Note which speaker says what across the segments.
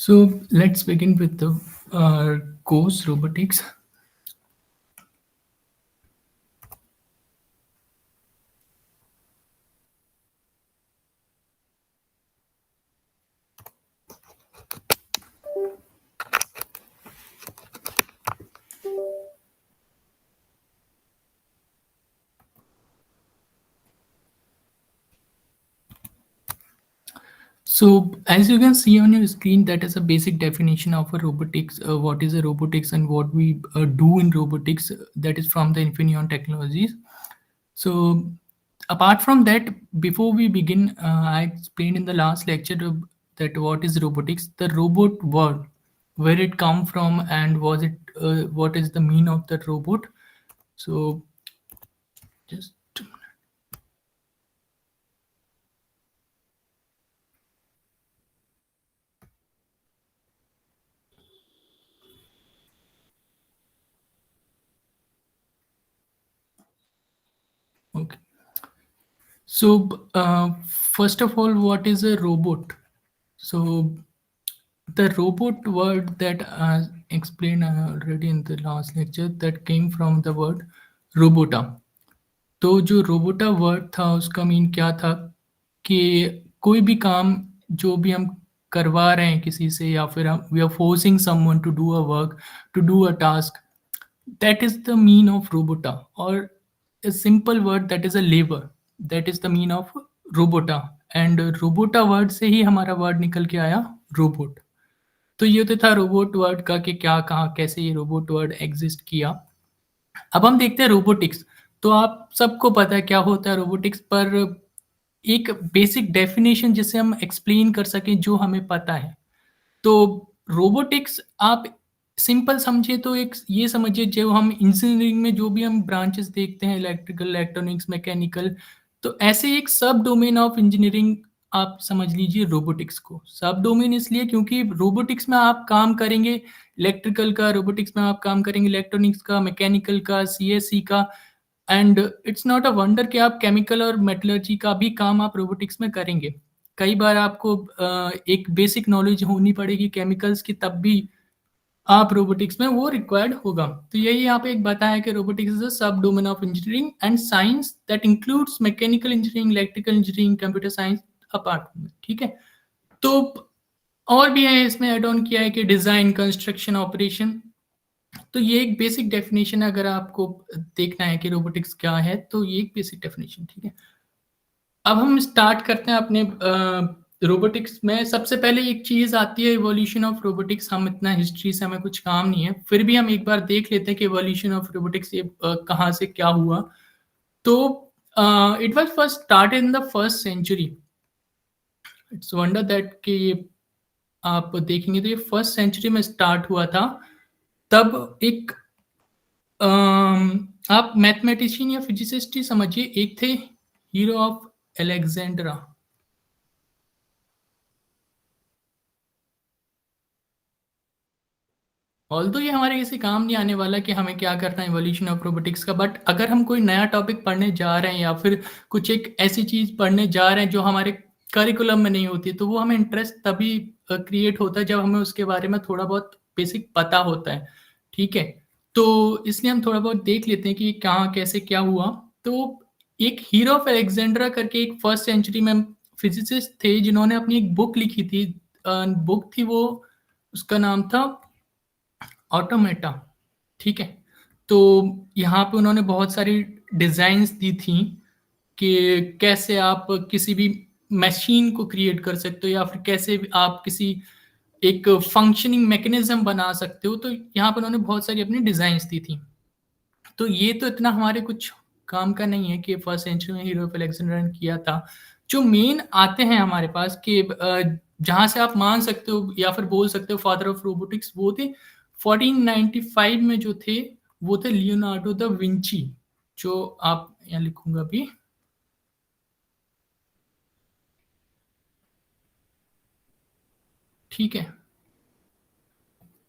Speaker 1: So let's begin with the course robotics. So as you can see on your screen, that is a basic definition of a robotics. What is a robotics and what we do in robotics? That is from the Infineon Technologies. So apart from that, before we begin, I explained in the last lecture that what is robotics, the robot word, where it come from, and was it what is the mean of the robot. So just okay. So first of all, what is a robot? So the robot word that I explained already in the last lecture, that came from the word robota. तो जो रोबोटा word था उसका mean क्या था कि कोई भी काम जो भी हम करवा रहे हैं किसी से, या फिर हम we are forcing someone to do a work, to do a task, that is the mean of robota. Or a simple word, that is a labor, that is the mean of robota. And robota word से ही हमारा word निकल के आया robot. तो ये तो था robot word का कि क्या कहाँ कैसे ये रोबोट वर्ड एग्जिस्ट किया. अब हम देखते हैं रोबोटिक्स. तो आप सबको पता है क्या होता है रोबोटिक्स, पर एक बेसिक डेफिनेशन जिसे हम एक्सप्लेन कर सकें जो हमें पता है. तो रोबोटिक्स आप सिंपल समझिए तो एक ये समझिए, जो हम इंजीनियरिंग में जो भी हम ब्रांचेस देखते हैं, इलेक्ट्रिकल, इलेक्ट्रॉनिक्स, मैकेनिकल, तो ऐसे एक सब डोमेन ऑफ इंजीनियरिंग आप समझ लीजिए रोबोटिक्स को. सब डोमेन इसलिए क्योंकि रोबोटिक्स में आप काम करेंगे इलेक्ट्रिकल का, रोबोटिक्स में आप काम करेंगे इलेक्ट्रॉनिक्स का, मैकेनिकल का, सीएससी का. And it's not a wonder कि आप केमिकल और मेटलर्जी का भी काम आप रोबोटिक्स में करेंगे. कई बार आपको एक बेसिक नॉलेज होनी पड़ेगी केमिकल्स की, तब भी आप रोबोटिक्स में वो रिक्वायर्ड होगा. तो यही यहाँ पे एक बताया कि रोबोटिक्स इज अ सब domain of engineering and science that includes mechanical engineering, electrical engineering, computer science apart में. ठीक है. तो और भी है इसमें एड ऑन किया है कि डिजाइन, कंस्ट्रक्शन, ऑपरेशन. तो ये एक बेसिक डेफिनेशन है. अगर आपको देखना है कि रोबोटिक्स क्या है, तो ये एक बेसिक डेफिनेशन. ठीक है. अब हम स्टार्ट करते हैं अपने रोबोटिक्स में. सबसे पहले एक चीज़ आती है इवोल्यूशन ऑफ रोबोटिक्स. हम इतना हिस्ट्री से हमें कुछ काम नहीं है, फिर भी हम एक बार देख लेते हैं कि इवोल्यूशन ऑफ रोबोटिक्स ये कहाँ से क्या हुआ. तो it was first started in the first century. It's wonder that कि ये आप देखेंगे तो ये फर्स्ट सेंचुरी में स्टार्ट हुआ था. तब एक आप मैथमेटिशियन या फिजिसिस्ट ही समझिए, एक थे हीरो ऑफ अलेक्जेंड्रा. ऑल्दो ये हमारे किसी काम नहीं आने वाला कि हमें क्या करना है इवोल्यूशन ऑफ रोबोटिक्स का, बट अगर हम कोई नया टॉपिक पढ़ने जा रहे हैं या फिर कुछ एक ऐसी चीज़ पढ़ने जा रहे हैं जो हमारे करिकुलम में नहीं होती, तो वो हमें इंटरेस्ट तभी क्रिएट होता है जब हमें उसके बारे में थोड़ा बहुत बेसिक पता होता है. ठीक है. तो इसलिए हम थोड़ा बहुत देख लेते हैं कि कहाँ कैसे क्या हुआ. तो एक हीरो ऑफ अलेक्जेंड्रा करके एक फर्स्ट सेंचुरी में फिजिसिस्ट थे जिन्होंने अपनी एक बुक लिखी थी. बुक थी वो, उसका नाम था ऑटोमेटा. ठीक है. तो यहाँ पे उन्होंने बहुत सारी डिज़ाइंस दी थी कि कैसे आप किसी भी मशीन को क्रिएट कर सकते हो, या फिर कैसे भी आप किसी एक फंक्शनिंग मैकेनिज्म बना सकते हो. तो यहाँ पे उन्होंने बहुत सारी अपनी डिज़ाइंस दी थी. तो ये तो इतना हमारे कुछ काम का नहीं है कि फर्स्ट सेंचुरी में हीरो ऑफ अलेक्जेंड्रा ने किया था. जो मेन आते हैं हमारे पास कि जहाँ से आप मान सकते हो या फिर बोल सकते हो फादर ऑफ रोबोटिक्स, वो थे 1495 में जो थे, वो थे लियोनार्डो दा विंची. जो आप यहाँ लिखूंगा अभी. ठीक है.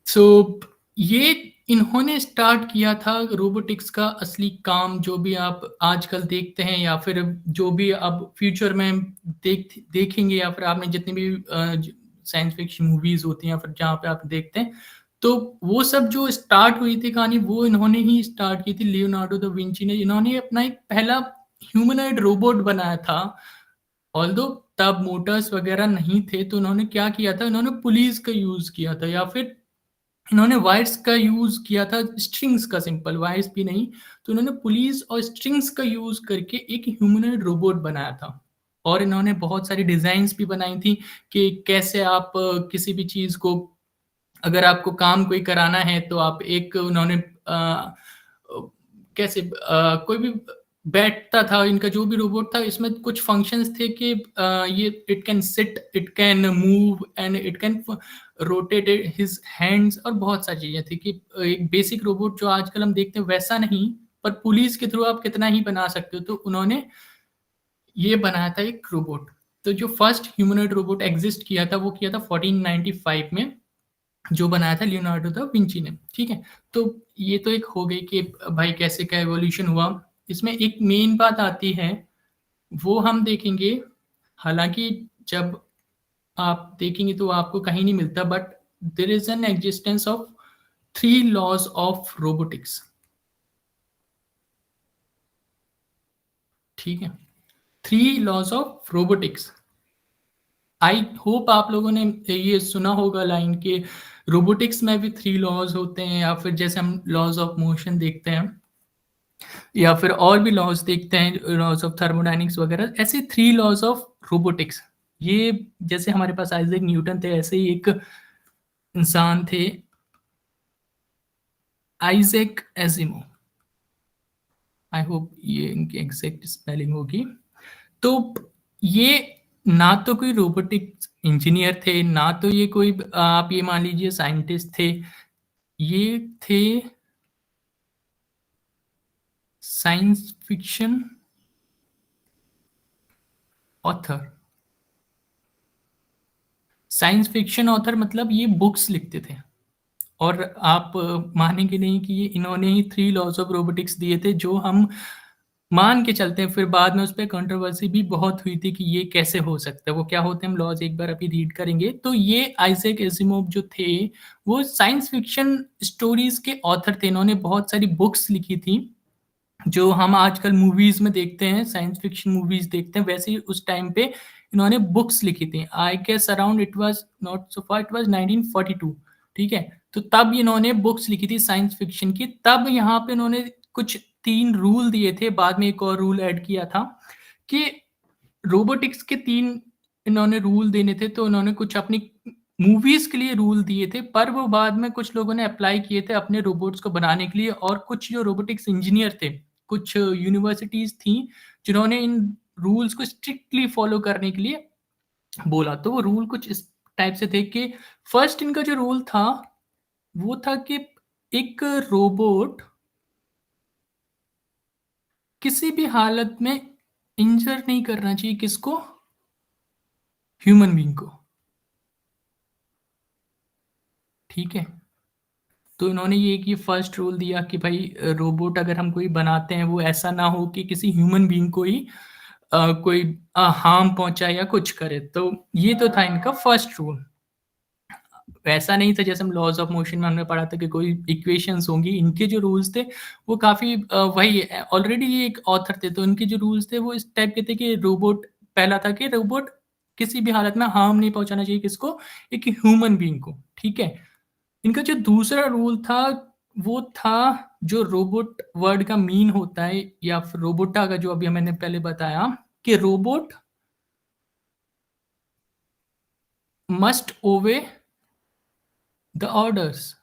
Speaker 1: सो ये इन्होंने स्टार्ट किया था रोबोटिक्स का असली काम, जो भी आप आजकल देखते हैं या फिर जो भी अब फ्यूचर में देखेंगे, या फिर आपने जितनी भी साइंस फिक्शन मूवीज़ होती हैं या फिर जहाँ पे आप देखते हैं, तो वो सब जो स्टार्ट हुई थी कहानी वो इन्होंने ही स्टार्ट की थी लियोनार्डो दा विंची ने। इन्होंने अपना एक पहला ह्यूमनॉइड रोबोट बनाया था। ऑल्दो तब मोटर्स वगैरह नहीं थे, तो उन्होंने क्या किया था, इन्होंने पुलीस का यूज़ किया था या फिर इन्होंने वायर्स का यूज़ किया था, स्ट्रिंग्स का, सिंपल वायर्स भी नहीं। तो इन्होंने पुलिस और स्ट्रिंग्स का यूज़ करके एक ह्यूमनॉइड रोबोट बनाया था। और इन्होंने बहुत सारी डिज़ाइन्स भी बनाई थी कि कैसे आप किसी भी चीज़ को, अगर आपको काम कोई कराना है तो आप एक उन्होंने कैसे कोई भी बैठता था, इनका जो भी रोबोट था इसमें कुछ फंक्शंस थे कि ये it can sit, it can move and it can rotate his hands और बहुत सारी चीज़ें थी कि एक बेसिक रोबोट जो आजकल हम देखते हैं वैसा नहीं, पर पुलिस के थ्रू आप कितना ही बना सकते हो। तो उन्होंने ये बनाया था एक रोबोट। तो जो फर्स्ट ह्यूमनॉइड रोबोट एग्जिस्ट किया था वो किया था 1495 में, जो बनाया था लियोनार्डो दा विंची ने, ठीक है? तो ये तो एक हो गई कि भाई कैसे क्या एवोल्यूशन हुआ। इसमें एक मेन बात आती है, वो हम देखेंगे। हालाँकि जब आप देखेंगे तो आपको कहीं नहीं मिलता, but there is an existence of 3 laws of robotics, ठीक है? 3 laws of robotics. I hope आप लोगों ने ये सुना होगा लाइन कि रोबोटिक्स में भी 3 लॉज़ होते हैं, या फिर जैसे हम लॉज़ ऑफ मोशन देखते हैं या फिर और भी लॉज देखते हैं, लॉज ऑफ थर्मोडायनेमिक्स वगैरह, ऐसे 3 लॉज ऑफ रोबोटिक्स। ये जैसे हमारे पास आइजैक न्यूटन थे, ऐसे ही एक इंसान थे, आइजैक एजिमो। आई होप ये इनकी एग्जैक्ट स्पेलिंग होगी। तो ये ना तो कोई रोबोटिक्स इंजीनियर थे, ना तो ये कोई आप ये मान लीजिए साइंटिस्ट थे, ये थे science fiction author. Science fiction author मतलब ये बुक्स लिखते थे। और आप मानेंगे नहीं कि ये इन्होंने ही 3 लॉज़ ऑफ रोबोटिक्स दिए थे, जो हम मान के चलते हैं। फिर बाद में उस पे कंट्रोवर्सी भी बहुत हुई थी कि ये कैसे हो सकता है, वो क्या होते हैं, हम लॉज़ एक बार अभी रीड करेंगे। तो ये आइज़ैक एसिमोव जो थे, वो साइंस फिक्शन स्टोरीज़ के ऑथर थे। इन्होंने बहुत सारी बुक्स लिखी थी, जो हम आजकल मूवीज़ में देखते हैं, साइंस फिक्शन मूवीज़ देखते हैं, वैसे ही उस टाइम पे इन्होंने बुक्स लिखी थी। I guess around it was not so far, it was 1942, ठीक है? तो तब इन्होंने बुक्स लिखी थी साइंस फिक्शन की। तब यहाँ पे इन्होंने कुछ 3 रूल दिए थे, बाद में एक और रूल ऐड किया था कि रोबोटिक्स के 3 इन्होंने रूल देने थे, तो इन्होंने कुछ अपनी मूवीज़ के लिए रूल दिए थे, पर वो बाद में कुछ लोगों ने अप्लाई किए थे अपने रोबोट्स को बनाने के लिए। और कुछ जो रोबोटिक्स इंजीनियर थे, कुछ यूनिवर्सिटीज़ थीं, जिन्होंने इन रूल्स को स्ट्रिक्टली फॉलो करने के लिए बोला। तो वो रूल कुछ इस टाइप से थे कि फर्स्ट इनका जो रूल था, वो था कि एक रोबोट किसी भी हालत में इंजर नहीं करना चाहिए किसको? ह्यूमन बीइंग को, ठीक है? तो इन्होंने ये फर्स्ट रूल दिया कि भाई रोबोट अगर हम कोई बनाते हैं, वो ऐसा ना हो कि किसी ह्यूमन बीइंग को ही कोई हार्म पहुंचाए या कुछ करे। तो ये तो था इनका फर्स्ट रूल। वैसा नहीं था जैसे हम लॉज ऑफ मोशन में हमने पढ़ा था कि कोई इक्वेशंस होंगी। इनके जो रूल्स थे वो काफ़ी वही ऑलरेडी ये एक ऑथर थे, तो इनके जो रूल्स थे वो इस टाइप के थे कि रोबोट, पहला था कि रोबोट किसी भी हालत में हार्म नहीं पहुंचाना चाहिए किसको? एक ह्यूमन बीइंग को, ठीक है? इनका जो दूसरा रूल था, वो था, जो रोबोट वर्ड का मीन होता है या फिर रोबोटा का, जो अभी मैंने पहले बताया कि robot must obey the orders.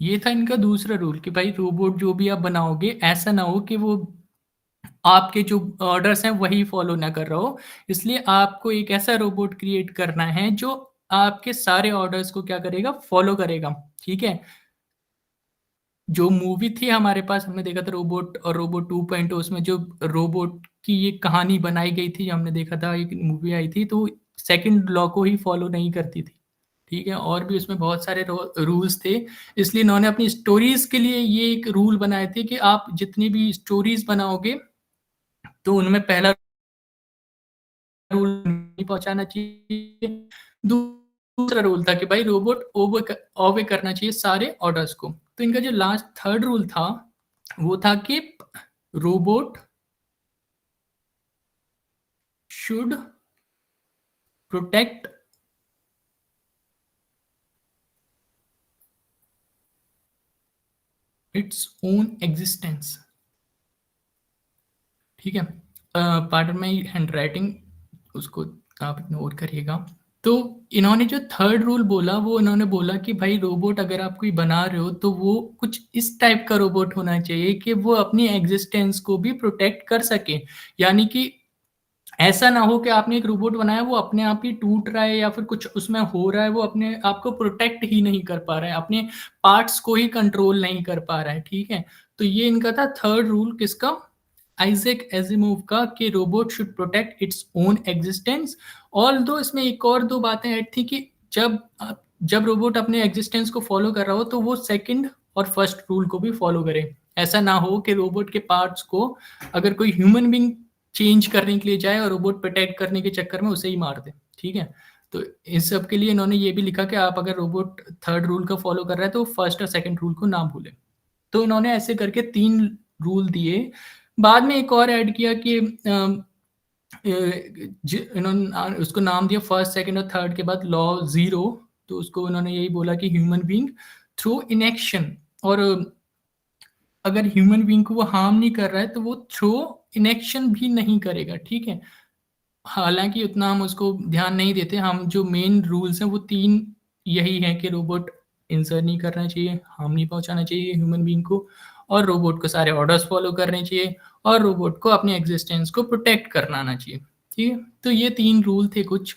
Speaker 1: ये था इनका दूसरा रूल कि भाई रोबोट जो भी आप बनाओगे, ऐसा ना हो कि वो आपके जो ऑर्डर्स हैं वही फॉलो ना कर रहा हो। इसलिए आपको एक ऐसा रोबोट क्रिएट करना है जो आपके सारे ऑर्डर्स को क्या करेगा? फॉलो करेगा, ठीक है? जो मूवी थी हमारे पास, हमने देखा था रोबोट और रोबोट 2.0, उसमें जो रोबोट की ये कहानी बनाई गई थी, हमने देखा था, एक मूवी आई थी, तो सेकंड लॉ को ही फॉलो नहीं करती थी, ठीक है? और भी उसमें बहुत सारे रूल्स थे। इसलिए इन्होंने अपनी स्टोरीज के लिए ये एक रूल बनाए थे कि आप जितनी भी स्टोरीज बनाओगे, तो उनमें पहला रूल पहुँचाना चाहिए। दूसरा रूल था कि भाई रोबोट ओबे करना चाहिए सारे ऑर्डर्स को। तो इनका जो लास्ट थर्ड रूल था, वो था कि robot should protect its own existence. ठीक है, पार्ट में हैंड राइटिंग, उसको आप इग्नोर करिएगा। तो इन्होंने जो थर्ड रूल बोला, वो इन्होंने बोला कि भाई रोबोट अगर आप कोई बना रहे हो तो वो कुछ इस टाइप का रोबोट होना चाहिए कि वो अपनी एग्जिस्टेंस को भी प्रोटेक्ट कर सके। यानी कि ऐसा ना हो कि आपने एक रोबोट बनाया, वो अपने आप ही टूट रहा है या फिर कुछ उसमें हो रहा है, वो अपने आप को प्रोटेक्ट ही नहीं कर पा रहा है, अपने पार्ट्स को ही कंट्रोल नहीं कर पा रहा है। ठीक है, तो ये इनका था थर्ड रूल, किसका? आइजैक एजिमोव का, कि robot should protect its own existence. All दो इसमें एक और दो बातें ऐड थी कि जब रोबोट अपने एग्जिस्टेंस को फॉलो कर रहा हो तो वो सेकंड और फर्स्ट रूल को भी फॉलो करे। ऐसा ना हो कि रोबोट के पार्ट्स को अगर कोई ह्यूमन बींग चेंज करने के लिए जाए और रोबोट प्रोटेक्ट करने के चक्कर में उसे ही मार दे। ठीक है, तो इस सब के लिए इन्होंने ये भी लिखा कि आप अगर रोबोट थर्ड रूल का फॉलो कर रहा है तो फर्स्ट और सेकंड रूल को ना भूलें। तो इन्होंने ऐसे करके 3 रूल दिए। बाद में एक और ऐड किया कि इन्होंने उसको नाम दिया फर्स्ट, सेकंड और थर्ड के बाद लॉ 0। तो उसको उन्होंने यही बोला कि ह्यूमन बीइंग थ्रू इनएक्शन, और अगर ह्यूमन बीइंग को वो हार्म नहीं कर रहा है तो वो थ्रू इनएक्शन भी नहीं करेगा। ठीक है, हालांकि उतना हम उसको ध्यान नहीं देते। हम जो मेन रूल्स हैं वो 3 यही हैं कि रोबोट इंसर्ट नहीं करना चाहिए, हार्म नहीं पहुंचाना चाहिए ह्यूमन बीइंग को, और रोबोट को सारे ऑर्डर्स फॉलो करने चाहिए, और रोबोट को अपने एग्जिस्टेंस को प्रोटेक्ट करना आना चाहिए। ठीक है, तो ये 3 रूल थे कुछ,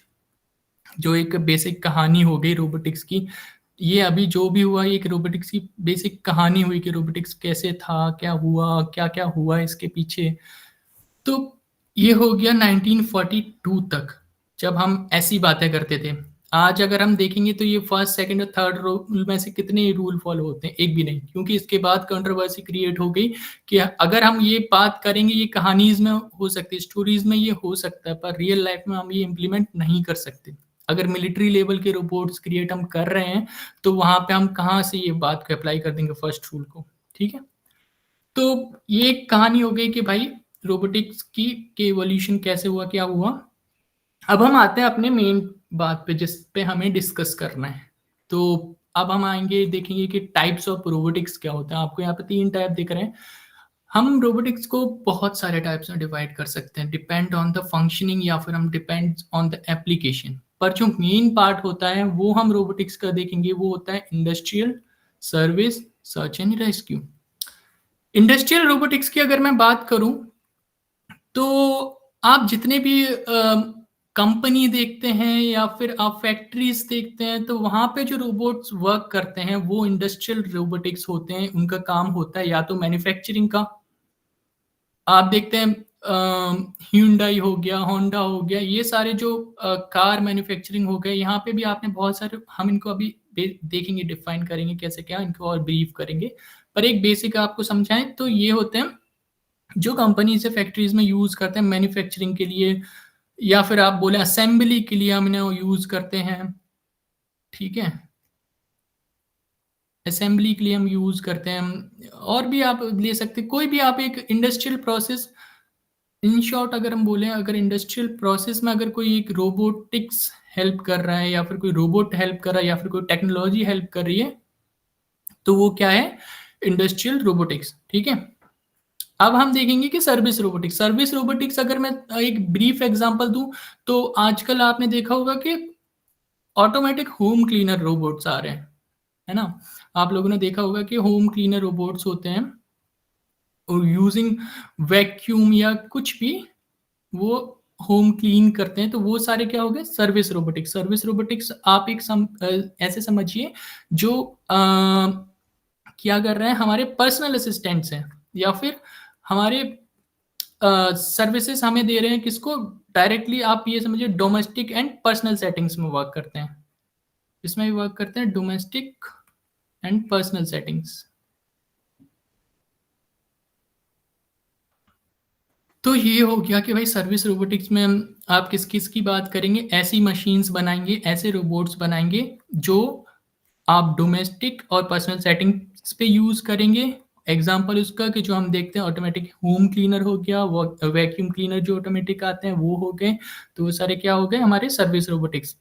Speaker 1: जो एक बेसिक कहानी हो गई रोबोटिक्स की। ये अभी जो भी हुआ, ये एक रोबोटिक्स की बेसिक कहानी हुई कि रोबोटिक्स कैसे था, क्या हुआ, क्या क्या हुआ इसके पीछे। तो ये हो गया 1942 तक, जब हम ऐसी बातें करते थे। आज अगर हम देखेंगे तो ये फर्स्ट, सेकंड और थर्ड रूल में से कितने रूल फॉलो होते हैं? एक भी नहीं, क्योंकि इसके बाद कंट्रोवर्सी क्रिएट हो गई कि अगर हम ये बात करेंगे, ये कहानीज में हो सकती है, स्टोरीज में ये हो सकता है, पर रियल लाइफ में हम ये इम्प्लीमेंट नहीं कर सकते। अगर मिलिट्री लेवल के रोबोट्स क्रिएट हम कर रहे हैं तो वहां पे हम कहाँ से ये बात को अप्लाई कर देंगे फर्स्ट रूल को? ठीक है, तो ये एक कहानी हो गई कि भाई रोबोटिक्स की के इवोल्यूशन कैसे हुआ, क्या हुआ। अब हम आते हैं अपने मेन बात पे, जिस पे हमें डिस्कस करना है। तो अब हम आएंगे, देखेंगे कि टाइप्स ऑफ रोबोटिक्स क्या होता है। आपको यहाँ पे 3 टाइप दिख रहे हैं। हम रोबोटिक्स को बहुत सारे टाइप्स में डिवाइड कर सकते हैं, डिपेंड ऑन द फंक्शनिंग, या फिर हम डिपेंड ऑन द एप्लीकेशन। पर जो मेन पार्ट होता है वो हम रोबोटिक्स का देखेंगे, वो होता है industrial, service, search and rescue. Industrial robotics की अगर मैं बात करूं तो आप जितने भी कंपनी देखते हैं या फिर आप फैक्ट्रीज देखते हैं, तो वहां पे जो रोबोट्स वर्क करते हैं वो इंडस्ट्रियल रोबोटिक्स होते हैं। उनका काम होता है या तो मैन्युफैक्चरिंग का, आप देखते हैं Hyundai हो गया, होंडा हो गया, ये सारे जो कार मैन्युफैक्चरिंग हो गए, यहाँ पे भी आपने बहुत सारे, हम इनको अभी देखेंगे, डिफाइन करेंगे कैसे क्या, इनको और ब्रीफ करेंगे। पर एक बेसिक आपको समझाएं तो ये होते हैं जो कंपनी से फैक्ट्रीज में यूज करते हैं मैन्युफैक्चरिंग के लिए, या फिर आप बोले असेंबली के लिए हम इन्हें यूज करते हैं। ठीक है, असेंबली के लिए हम यूज करते हैं, और भी आप ले सकते हैं, कोई भी आप एक इंडस्ट्रियल प्रोसेस। इन शॉर्ट अगर हम बोले, अगर इंडस्ट्रियल प्रोसेस में अगर कोई एक रोबोटिक्स हेल्प कर रहा है, या फिर कोई रोबोट हेल्प कर रहा है, या फिर कोई टेक्नोलॉजी हेल्प कर रही है, तो वो क्या है? Industrial robotics. ठीक है, अब हम देखेंगे कि सर्विस रोबोटिक्स। सर्विस रोबोटिक्स अगर मैं एक ब्रीफ एग्जांपल दूं, तो आजकल आपने देखा होगा कि ऑटोमेटिक होम क्लीनर रोबोट्स आ रहे हैं, है ना? आप लोगों ने देखा होगा कि होम क्लीनर रोबोट्स होते हैं और यूजिंग वैक्यूम या कुछ भी, वो होम क्लीन करते हैं। तो वो सारे क्या हो गए? Service robotics. सर्विस रोबोटिक्स आप एक ऐसे समझिए, जो क्या कर रहे हैं, हमारे पर्सनल असिस्टेंट्स हैं, या फिर हमारे सर्विसेज हमें दे रहे हैं। किसको? डायरेक्टली आप ये समझिए डोमेस्टिक एंड पर्सनल सेटिंग्स में वर्क करते हैं। इसमें भी वर्क करते हैं डोमेस्टिक एंड पर्सनल सेटिंग्स। तो ये हो गया कि भाई सर्विस रोबोटिक्स में आप किस किस की बात करेंगे, ऐसी मशीन्स बनाएंगे, ऐसे रोबोट्स बनाएंगे जो आप डोमेस्टिक और पर्सनल सेटिंग्स पे यूज करेंगे। एग्जाम्पल उसका कि जो हम देखते हैं ऑटोमेटिक होम क्लीनर हो गया, वैक्यूम क्लीनर जो ऑटोमेटिक आते हैं वो हो गए। तो वो सारे क्या हो गए हमारे सर्विस रोबोटिक्स।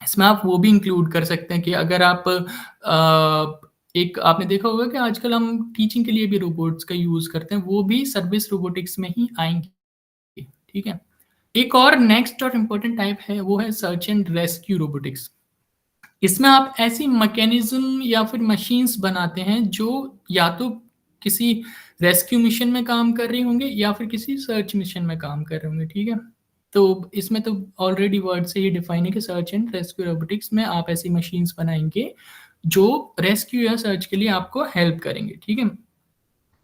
Speaker 1: इसमें आप वो भी इंक्लूड कर सकते हैं कि अगर आप एक आपने देखा होगा कि आजकल हम टीचिंग के लिए भी रोबोट्स का यूज करते हैं, वो भी सर्विस रोबोटिक्स में ही आएंगे। ठीक है। एक और नेक्स्ट और इम्पोर्टेंट टाइप है, वो है सर्च एंड रेस्क्यू रोबोटिक्स। इसमें आप ऐसी मैकेनिज्म या फिर मशीन्स बनाते हैं जो या तो किसी रेस्क्यू मिशन में काम कर रही होंगे या फिर किसी सर्च मिशन में काम कर रहे होंगे। ठीक है। तो इसमें तो ऑलरेडी वर्ड से ही डिफाइन है कि सर्च एंड रेस्क्यू रोबोटिक्स में आप ऐसी मशीन्स बनाएंगे जो रेस्क्यू या सर्च के लिए आपको हेल्प करेंगे। ठीक है।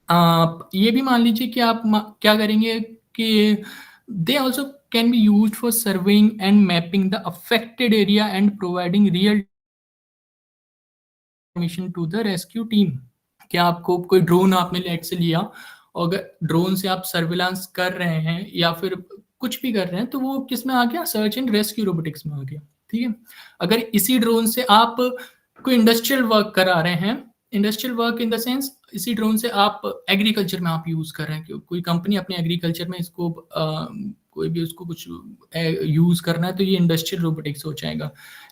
Speaker 1: आप ये भी मान लीजिए कि आप क्या करेंगे कि they also can be use for serving and mapping the affected area and providing real mission to the rescue team. क्या आपको कोई ड्रोन आपने लेट से लिया और अगर ड्रोन से आप सर्विलांस कर रहे हैं या फिर कुछ भी कर रहे हैं, तो वो किस में आ गया, सर्च एंड रेस्क्यू रोबोटिक्स में आ गया। ठीक है। अगर इसी ड्रोन से आप कोई इंडस्ट्रियल वर्क करा रहे हैं, industrial work in the sense इसी ड्रोन से आप एग्रीकल्चर में आप यूज कर रहे हैं, कोई कंपनी अपने एग्रीकल्चर में इसको कोई भी उसको कुछ यूज करना है, तो ये इंडस्ट्रियल रोबोटिक्स हो जाएगा।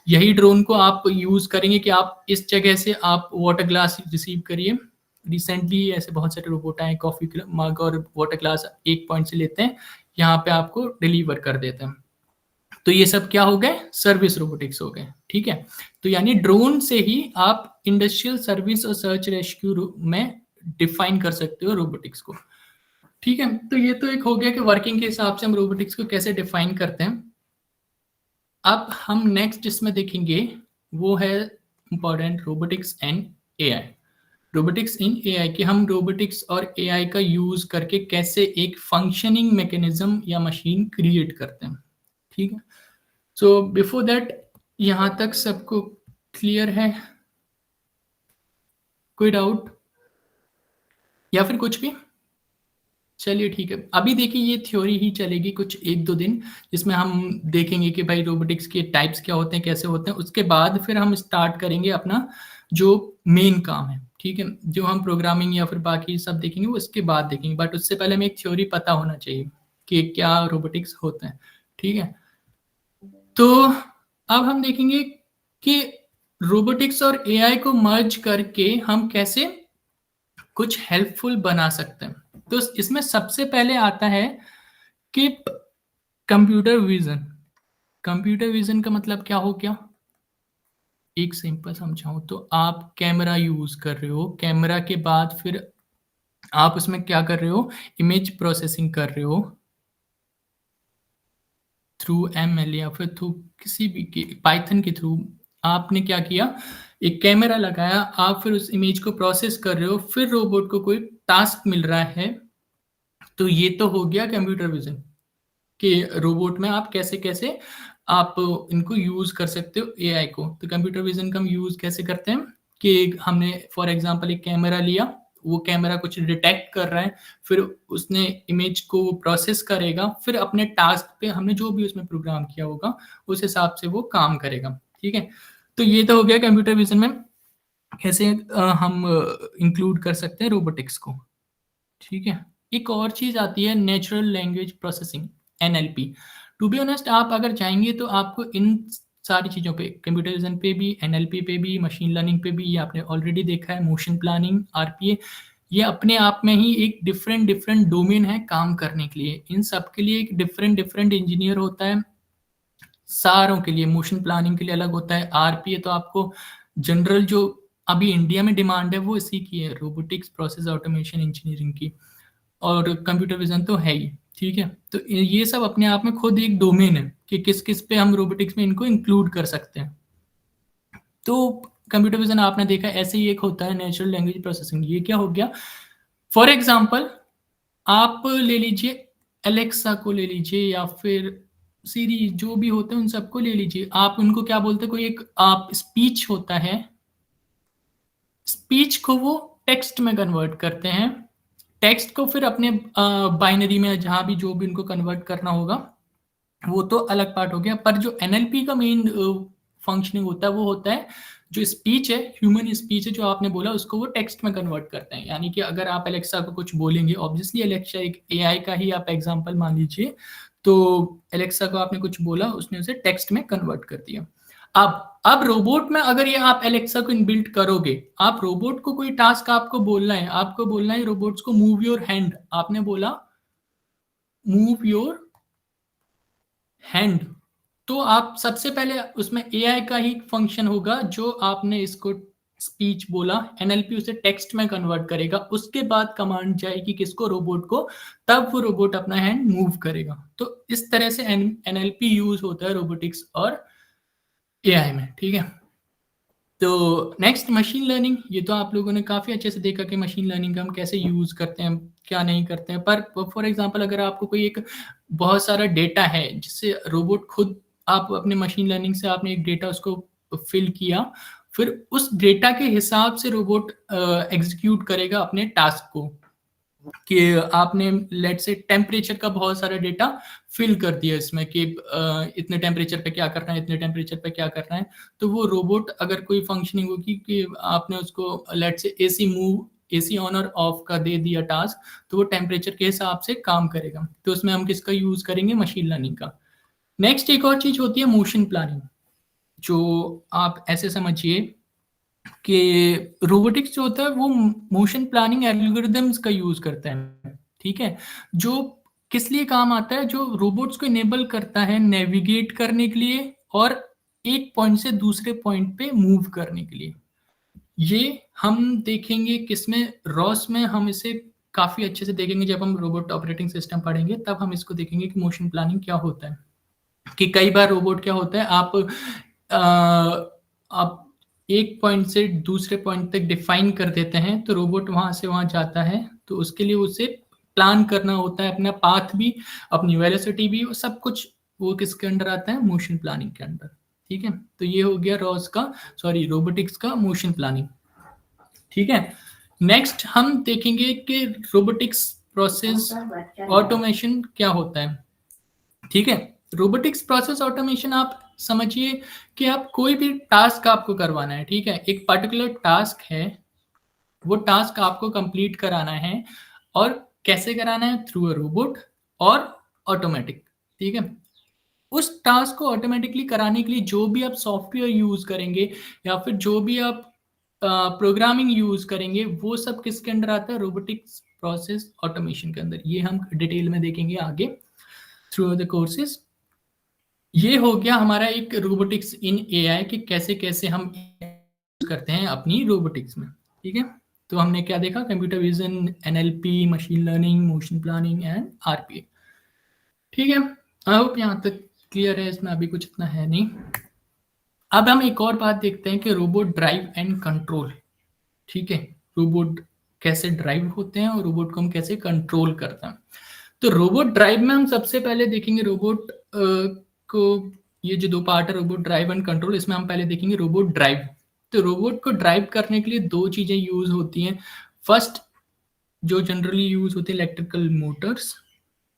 Speaker 1: यही ड्रोन को आप यूज करेंगे कि आप इस जगह से आप वाटर ग्लास रिसीव करिए। रिसेंटली ऐसे बहुत सारे रोबोट आए, कॉफी मग और वाटर ग्लास एक पॉइंट से लेते हैं, यहाँ पे आपको डिलीवर कर देते हैं। तो ये सब क्या हो गए, सर्विस रोबोटिक्स हो गए। ठीक है। तो यानी ड्रोन से ही आप इंडस्ट्रियल सर्विस और सर्च रेस्क्यू में डिफाइन कर सकते हो रोबोटिक्स को। ठीक है। तो ये तो एक हो गया कि वर्किंग के हिसाब से हम रोबोटिक्स को कैसे डिफाइन करते हैं। अब हम नेक्स्ट इसमें देखेंगे वो है important, robotics and AI. Robotics in AI कि हम रोबोटिक्स और एआई का यूज करके कैसे एक फंक्शनिंग मैकेनिज्म या मशीन क्रिएट करते हैं। ठीक है। सो बिफोर दैट, यहां तक सबको क्लियर है? कोई डाउट या फिर कुछ भी? चलिए ठीक है। अभी देखिए ये थ्योरी ही चलेगी कुछ एक दो दिन, जिसमें हम देखेंगे कि भाई रोबोटिक्स के टाइप्स क्या होते हैं, कैसे होते हैं। उसके बाद फिर हम स्टार्ट करेंगे अपना जो मेन काम है। ठीक है। जो हम प्रोग्रामिंग या फिर बाकी सब देखेंगे वो इसके बाद देखेंगे, बट उससे पहले हमें एक थ्योरी पता होना चाहिए कि क्या रोबोटिक्स होता है। ठीक है। तो अब हम देखेंगे कि रोबोटिक्स और एआई को मर्ज करके हम कैसे कुछ हेल्पफुल बना सकते हैं। तो इसमें सबसे पहले आता है कि कंप्यूटर विजन। कंप्यूटर विजन का मतलब क्या हो गया, एक सिंपल समझाऊं तो आप कैमरा यूज कर रहे हो, कैमरा के बाद फिर आप उसमें क्या कर रहे हो, इमेज प्रोसेसिंग कर रहे हो थ्रू एमएल या फिर थ्रू किसी भी पाइथन के थ्रू। आपने क्या किया, एक कैमरा लगाया, आप फिर उस इमेज को प्रोसेस कर रहे हो, फिर रोबोट को कोई टास्क मिल रहा है। तो ये तो हो गया कंप्यूटर विजन कि रोबोट में आप कैसे कैसे आप इनको यूज कर सकते हो एआई को। तो कंप्यूटर विजन का हम यूज कैसे करते हैं कि हमने फॉर एग्जांपल एक कैमरा लिया, वो कैमरा कुछ डिटेक्ट कर रहा है, फिर उसने इमेज को प्रोसेस करेगा, फिर अपने टास्क पे हमने जो भी उसमें प्रोग्राम किया होगा उस हिसाब से वो काम करेगा। ठीक है। तो ये तो हो गया कंप्यूटर विजन में कैसे हम इंक्लूड कर सकते हैं रोबोटिक्स को। ठीक है। एक और चीज आती है natural language processing, NLP. To be honest आप अगर चाहेंगे तो आपको इन सारी चीज़ों पे, कंप्यूटर विजन पे भी, एनएलपी पे भी, मशीन लर्निंग पे भी, ये आपने ऑलरेडी देखा है, मोशन प्लानिंग, आरपीए, ये अपने आप में ही एक डिफरेंट डिफरेंट डोमेन है काम करने के लिए। इन सब के लिए एक डिफरेंट डिफरेंट इंजीनियर होता है। सारों के लिए मोशन प्लानिंग के लिए अलग होता है, आरपीए तो आपको जनरल जो अभी इंडिया में डिमांड है वो इसी की है, रोबोटिक्स प्रोसेस ऑटोमेशन इंजीनियरिंग की। और कंप्यूटर विजन तो है ही। ठीक है। तो ये सब अपने आप में खुद एक डोमेन है कि किस किस पे हम रोबोटिक्स में इनको इंक्लूड कर सकते हैं। तो कंप्यूटर विजन आपने देखा ऐसे ही एक होता है नेचुरल लैंग्वेज प्रोसेसिंग। ये क्या हो गया, फॉर एग्जाम्पल आप ले लीजिए एलेक्सा को ले लीजिए या फिर सीरी, जो भी होते हैं उन सबको ले लीजिए। आप उनको क्या बोलते हैं, कोई एक आप स्पीच होता है, स्पीच को वो टेक्स्ट में कन्वर्ट करते हैं, टेक्स्ट को फिर अपने बाइनरी में जहाँ भी जो भी उनको कन्वर्ट करना होगा, वो तो अलग पार्ट हो गया। पर जो एनएलपी का मेन फंक्शनिंग होता है वो होता है जो स्पीच है, ह्यूमन स्पीच है जो आपने बोला, उसको वो टेक्स्ट में कन्वर्ट करते हैं। यानी कि अगर आप एलेक्सा को कुछ बोलेंगे, ऑब्वियसली एलेक्सा एक एआई का ही आप एग्जांपल मान लीजिए, तो एलेक्सा को आपने कुछ बोला, उसने उसे टेक्स्ट में कन्वर्ट कर दिया। अब रोबोट में अगर ये आप एलेक्सा को इनबिल्ट करोगे, आप रोबोट को कोई टास्क आपको बोलना है, आपको बोलना है रोबोट्स को मूव योर हैंड, आपने बोला मूव योर हैंड, तो आप सबसे पहले उसमें एआई का ही फंक्शन होगा, जो आपने इसको स्पीच बोला, एनएलपी उसे टेक्स्ट में कन्वर्ट करेगा, उसके बाद कमांड जाएगी किसको, रोबोट को, तब वो रोबोट अपना हैंड मूव करेगा। तो इस तरह से एनएलपी यूज होता है रोबोटिक्स और एआई में, ठीक है। तो नेक्स्ट मशीन लर्निंग, ये तो आप लोगों ने काफ़ी अच्छे से देखा कि मशीन लर्निंग का हम कैसे यूज़ करते हैं, क्या नहीं करते हैं। पर फॉर एग्जांपल अगर आपको कोई एक बहुत सारा डेटा है जिससे रोबोट खुद, आप अपने मशीन लर्निंग से आपने एक डेटा उसको फिल किया, फिर उस डेटा के हिसाब से रोबोट एग्जीक्यूट करेगा अपने टास्क को। कि आपने लेट से टेम्परेचर का बहुत सारा डेटा फिल कर दिया इसमें कि इतने टेम्परेचर पे क्या करना है, इतने टेम्परेचर पे क्या करना है, तो वो रोबोट अगर कोई फंक्शनिंग होगी कि आपने उसको लेट से एसी ऑन और ऑफ का दे दिया टास्क, तो वो टेम्परेचर के हिसाब से काम करेगा। तो उसमें हम किसका यूज करेंगे, मशीन लर्निंग का। नेक्स्ट एक और चीज होती है मोशन प्लानिंग, जो आप ऐसे समझिए कि रोबोटिक्स जो होता है वो मोशन प्लानिंग एल्गोरिदम्स का यूज करता है, ठीक है। जो किस लिए काम आता है, जो रोबोट्स को इनेबल करता है नेविगेट करने के लिए और एक पॉइंट से दूसरे पॉइंट पे मूव करने के लिए। ये हम देखेंगे किसमें, रॉस में हम इसे काफी अच्छे से देखेंगे, जब हम रोबोट ऑपरेटिंग सिस्टम पढ़ेंगे तब हम इसको देखेंगे कि मोशन प्लानिंग क्या होता है। कि कई बार रोबोट क्या होता है, आप एक पॉइंट से दूसरे पॉइंट तक डिफाइन कर देते हैं, तो रोबोट वहां से वहां जाता है, तो उसके लिए उसे प्लान करना होता है, अपना पाथ भी, अपनी वेलोसिटी भी, वो सब कुछ वो किसके अंडर आता है, मोशन प्लानिंग के अंडर, ठीक है। तो ये हो गया रॉस का, सॉरी रोबोटिक्स का मोशन प्लानिंग, ठीक है। नेक्स्ट हम देखेंगे कि रोबोटिक्स प्रोसेस ऑटोमेशन क्या होता है, ठीक है। रोबोटिक्स प्रोसेस ऑटोमेशन आप समझिए कि आप कोई भी टास्क आपको करवाना है, ठीक है, एक पर्टिकुलर टास्क है, वो टास्क आपको कंप्लीट कराना है, और कैसे कराना है, थ्रू अ रोबोट और ऑटोमेटिक, ठीक है। उस टास्क को ऑटोमेटिकली कराने के लिए जो भी आप सॉफ्टवेयर यूज करेंगे या फिर जो भी आप प्रोग्रामिंग यूज करेंगे, वो सब किसके अंडर आता है, रोबोटिक्स प्रोसेस ऑटोमेशन के अंदर। ये हम डिटेल में देखेंगे आगे थ्रू द कोर्सेज। ये हो गया हमारा एक रोबोटिक्स इन एआई कि कैसे कैसे हम यूज करते हैं अपनी रोबोटिक्स में, ठीक है। तो हमने क्या देखा, computer vision, NLP, machine learning, motion planning and RPA, ठीक है। आई होप यहाँ तक क्लियर है, इसमें अभी कुछ इतना है नहीं। अब हम एक और बात देखते हैं कि रोबोट ड्राइव एंड कंट्रोल, ठीक है। रोबोट कैसे ड्राइव होते हैं और रोबोट को हम कैसे कंट्रोल करते हैं। तो रोबोट ड्राइव में हम सबसे पहले देखेंगे रोबोट को, ये जो दो पार्ट है रोबोट ड्राइव एंड कंट्रोल, इसमें हम पहले देखेंगे रोबोट ड्राइव। तो रोबोट को ड्राइव करने के लिए दो चीजें यूज होती हैं। फर्स्ट जो जनरली यूज होती है electrical Motors,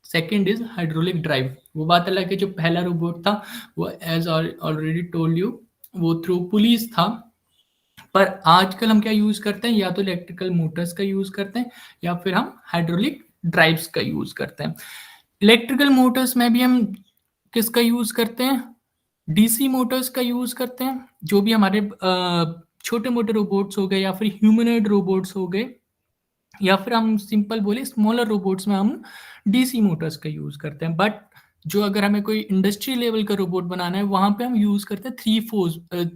Speaker 1: second is hydraulic drive. वो बात अलग है, जो पहला रोबोट था वो एज ऑलरेडी टोल्ड यू वो थ्रू पुलिस था। पर आजकल हम क्या यूज करते हैं, या तो इलेक्ट्रिकल मोटर्स का यूज करते हैं या फिर हम हाइड्रोलिक ड्राइव्स का यूज करते हैं। इलेक्ट्रिकल मोटर्स में भी हम किसका यूज करते हैं, डीसी मोटर्स का यूज करते हैं। जो भी हमारे छोटे मोटे रोबोट्स हो गए या फिर ह्यूमनॉइड रोबोट्स हो गए, या फिर हम सिंपल बोले स्मॉलर रोबोट्स में हम डीसी मोटर्स का यूज करते हैं। बट जो अगर हमें कोई इंडस्ट्री लेवल का रोबोट बनाना है, वहां पे हम यूज करते हैं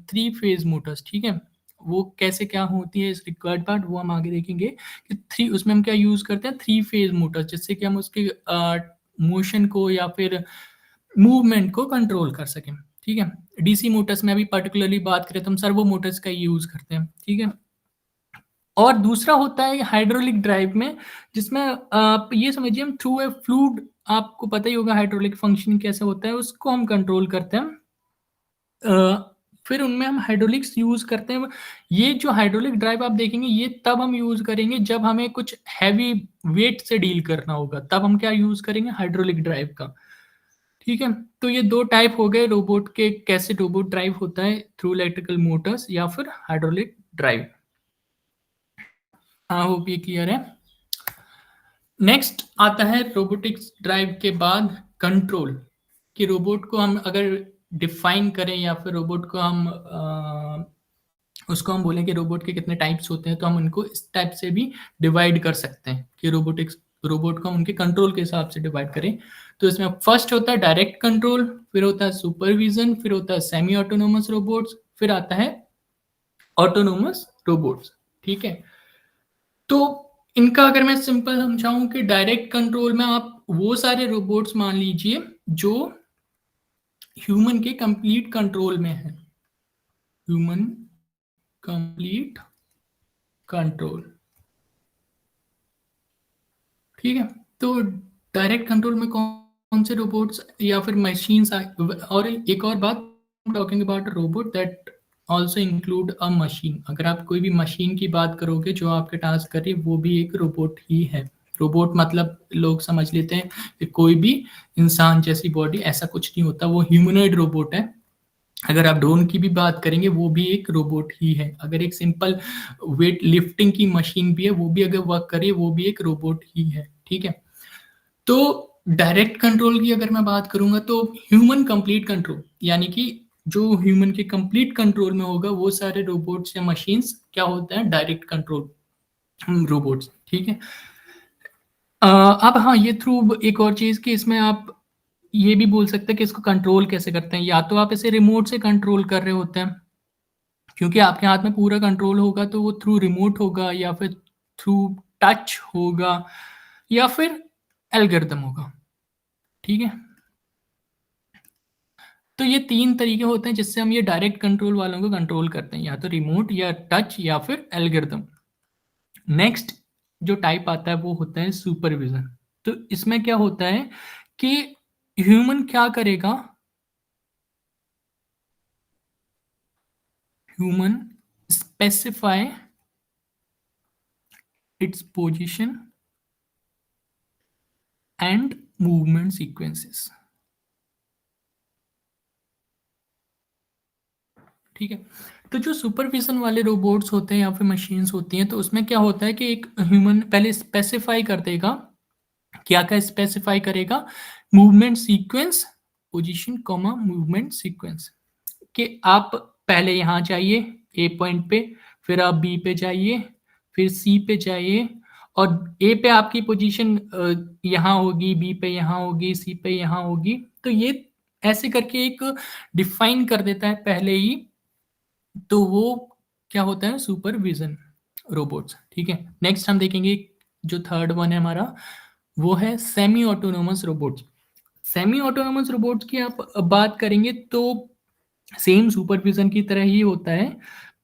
Speaker 1: थ्री फेज मोटर्स, ठीक है। वो कैसे क्या होती है इस रिक्वायर्ड पार्ट वो हम आगे देखेंगे कि थ्री, उसमें हम क्या यूज करते हैं, थ्री फेज मोटर्स, जिससे कि हम उसके मोशन को या फिर मूवमेंट को कंट्रोल कर सकें, ठीक है। डीसी मोटर्स में अभी पर्टिकुलरली बात करें तो हम सर्वो मोटर्स का यूज करते हैं, ठीक है। और दूसरा होता है हाइड्रोलिक ड्राइव में, जिसमें आप ये समझिए हम थ्रू ए फ्लूइड, आपको पता ही होगा हाइड्रोलिक फंक्शन कैसे होता है, उसको हम कंट्रोल करते हैं फिर उनमें हम हाइड्रोलिक्स यूज़ करते हैं। ये जो हाइड्रोलिक ड्राइव आप देखेंगे, ये तब हम यूज़ करेंगे जब हमें कुछ हैवी वेट से डील करना होगा, तब हम क्या यूज़ करेंगे? हाइड्रोलिक ड्राइव का। ठीक है? तो ये 2 टाइप हो गए रोबोट के, कैसे रोबोट ड्राइव होता है, थ्रू इलेक्ट्रिकल मोटर्स या फिर हाइड्रोलिक ड्राइव। आई होप ये क्लियर है। नेक्स्ट आता है रोबोटिक्स ड्राइव के बाद कंट्रोल, कि रोबोट को हम अगर डिफाइन करें या फिर रोबोट को हम उसको हम बोलें कि रोबोट के कितने टाइप्स होते हैं, तो हम उनको इस टाइप से भी डिवाइड कर सकते हैं कि रोबोट को हम उनके कंट्रोल के हिसाब से डिवाइड करें। तो इसमें फर्स्ट होता है डायरेक्ट कंट्रोल, फिर होता है सुपरविजन, फिर होता है सेमी ऑटोनोमस रोबोट्स, फिर आता है ऑटोनोमस रोबोट्स। ठीक है? तो इनका अगर मैं सिंपल समझाऊं कि डायरेक्ट कंट्रोल में आप वो सारे रोबोट्स मान लीजिए जो ह्यूमन के कंप्लीट कंट्रोल में है। Human complete control. ठीक है? तो डायरेक्ट कंट्रोल में कौन कौन से रोबोट्स या फिर मशीन्स, और एक और बात, talking about robot that also include a machine. अगर आप कोई भी मशीन की बात करोगे जो आपके टास्क कर रही है, वो भी एक रोबोट ही है। रोबोट मतलब लोग समझ लेते हैं कि कोई भी इंसान जैसी बॉडी, ऐसा कुछ नहीं होता, वो ह्यूमनॉइड रोबोट है। अगर आप ड्रोन की भी बात करेंगे, वो भी एक रोबोट ही है। अगर एक सिंपल वेट लिफ्टिंग की मशीन भी है, वो भी अगर वर्क करे, वो भी एक रोबोट ही है। ठीक है? तो डायरेक्ट कंट्रोल की अगर मैं बात करूंगा, तो ह्यूमन कंप्लीट कंट्रोल, यानी कि जो ह्यूमन के कंप्लीट कंट्रोल में होगा, वो सारे रोबोट्स या मशीन्स क्या होते हैं? Direct control robots. ठीक है? अब हाँ, ये थ्रू एक और चीज कि इसमें आप ये भी बोल सकते हैं कि इसको कंट्रोल कैसे करते हैं। या तो आप इसे रिमोट से कंट्रोल कर रहे होते हैं, क्योंकि आपके हाथ में पूरा कंट्रोल होगा, तो वो थ्रू रिमोट होगा या फिर थ्रू टच होगा या फिर एल्गोरिथम होगा। ठीक है? तो ये 3 तरीके होते हैं जिससे हम ये डायरेक्ट कंट्रोल वालों को कंट्रोल करते हैं, या तो रिमोट या टच या फिर एल्गोरिथम। नेक्स्ट जो टाइप आता है वो होता है सुपरविजन। तो इसमें क्या होता है कि ह्यूमन क्या करेगा? Human specify its position and movement sequences. ठीक है? तो जो सुपरविजन वाले रोबोट्स होते हैं या फिर मशीन्स होती हैं, तो उसमें क्या होता है कि एक ह्यूमन पहले स्पेसिफाई कर देगा। क्या क्या स्पेसिफाई करेगा? Movement sequence, position comma movement sequence, कि आप पहले यहाँ जाइए ए पॉइंट पे, फिर आप बी पे जाइए, फिर सी पे जाइए, और ए पे आपकी पोजीशन यहाँ होगी, बी पे यहाँ होगी, सी पे यहाँ होगी। तो ये ऐसे करके एक डिफाइन कर देता है पहले ही। तो वो क्या होता है? Supervision robots. ठीक है? नेक्स्ट हम देखेंगे जो थर्ड वन है हमारा, वो है semi autonomous robots. Semi autonomous robots की आप बात करेंगे तो सेम सुपरविजन की तरह ही होता है,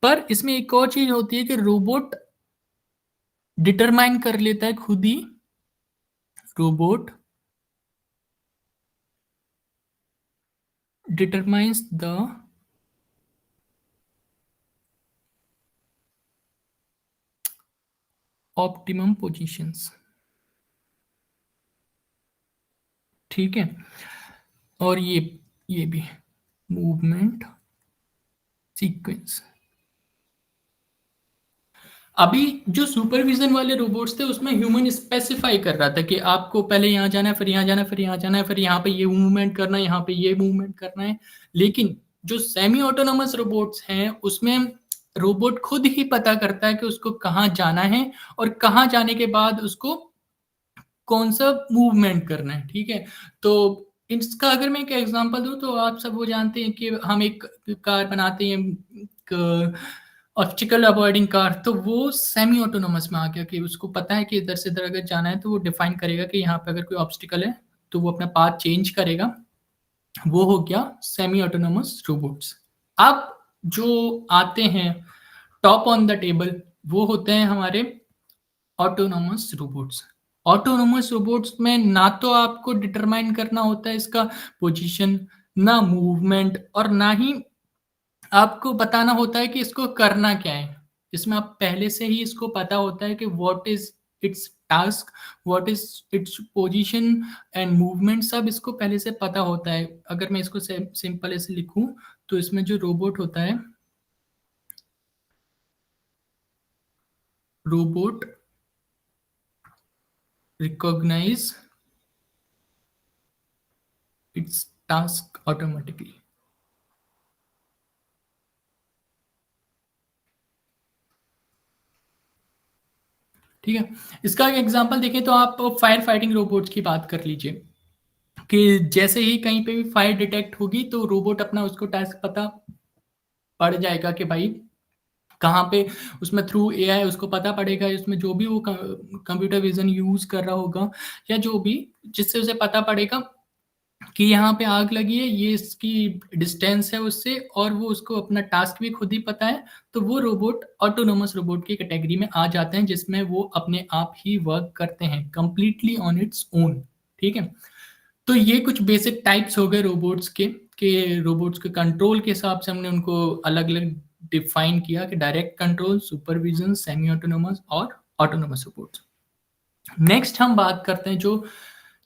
Speaker 1: पर इसमें एक और चीज होती है कि रोबोट डिटरमाइन कर लेता है खुद ही। Robot determines the optimum positions. ठीक है? और ये भी मूवमेंट सीक्वेंस। अभी जो सुपरविजन वाले रोबोट्स थे, उसमें ह्यूमन स्पेसिफाई कर रहा था कि आपको पहले यहाँ जाना है, फिर यहाँ जाना है, फिर यहाँ जाना है, फिर यहाँ पे ये मूवमेंट करना है, यहाँ पे ये मूवमेंट करना है। लेकिन जो सेमी ऑटोनोमस रोबोट्स हैं, उसमें रोबोट खुद ही पता करता है कि उसको कहाँ जाना है और कहाँ जाने के बाद उसको कौन सा मूवमेंट करना है। ठीक है? तो इसका अगर मैं एक एग्जांपल दूं, तो आप सब वो जानते हैं कि हम एक कार बनाते हैं, ऑब्स्टिकल अवॉइडिंग कार, तो वो सेमी ऑटोनोमस में आ गया कि उसको पता है कि इधर से इधर अगर जाना है, तो वो डिफाइन करेगा कि यहाँ पे अगर कोई ऑब्स्टिकल है, तो वो अपना पाथ चेंज करेगा। वो हो गया सेमी ऑटोनोमस रोबोट्स। अब जो आते हैं टॉप ऑन द टेबल, वो होते हैं हमारे ऑटोनोमस रोबोट्स। ऑटोनोमस रोबोट्स में ना तो आपको डिटरमाइन करना होता है इसका पोजीशन, ना मूवमेंट, और ना ही आपको बताना होता है कि इसको करना क्या है। इसमें आप पहले से ही इसको पता होता है कि what is it's task, what is it's position and movement, सब इसको पहले से पता होता है। अगर मैं इसको सिंपल ऐसे लिखूँ, तो इसमें जो रोबोट होता है, robot recognise it's task automatically. ठीक है? इसका एक एग्ज़ाम्पल देखें तो आप फायर फाइटिंग रोबोट्स की बात कर लीजिए, कि जैसे ही कहीं पे भी फायर डिटेक्ट होगी तो रोबोट अपना उसको टास्क पता पड़ जाएगा कि भाई कहाँ पे, उसमें थ्रू एआई उसको पता पड़ेगा, इसमें जो भी वो कंप्यूटर विज़न यूज़ कर रहा होगा या जो भी, जिससे उसे पता पड़ेगा कि यहाँ पे आग लगी है, ये इसकी डिस्टेंस है उससे, और वो उसको अपना टास्क भी खुद ही पता है, तो वो रोबोट ऑटोनोमस रोबोट की कैटेगरी में आ जाते हैं, जिसमें वो अपने आप ही वर्क करते हैं, कंप्लीटली ऑन इट्स ओन। ठीक है? तो ये कुछ बेसिक टाइप्स हो गए रोबोट्स के रोबोट्स के कंट्रोल के हिसाब से हमने उनको अलग-अलग डिफाइन किया कि direct control, supervision, semi autonomous और ऑटोनोमस रोबोट्स। नेक्स्ट हम बात करते हैं जो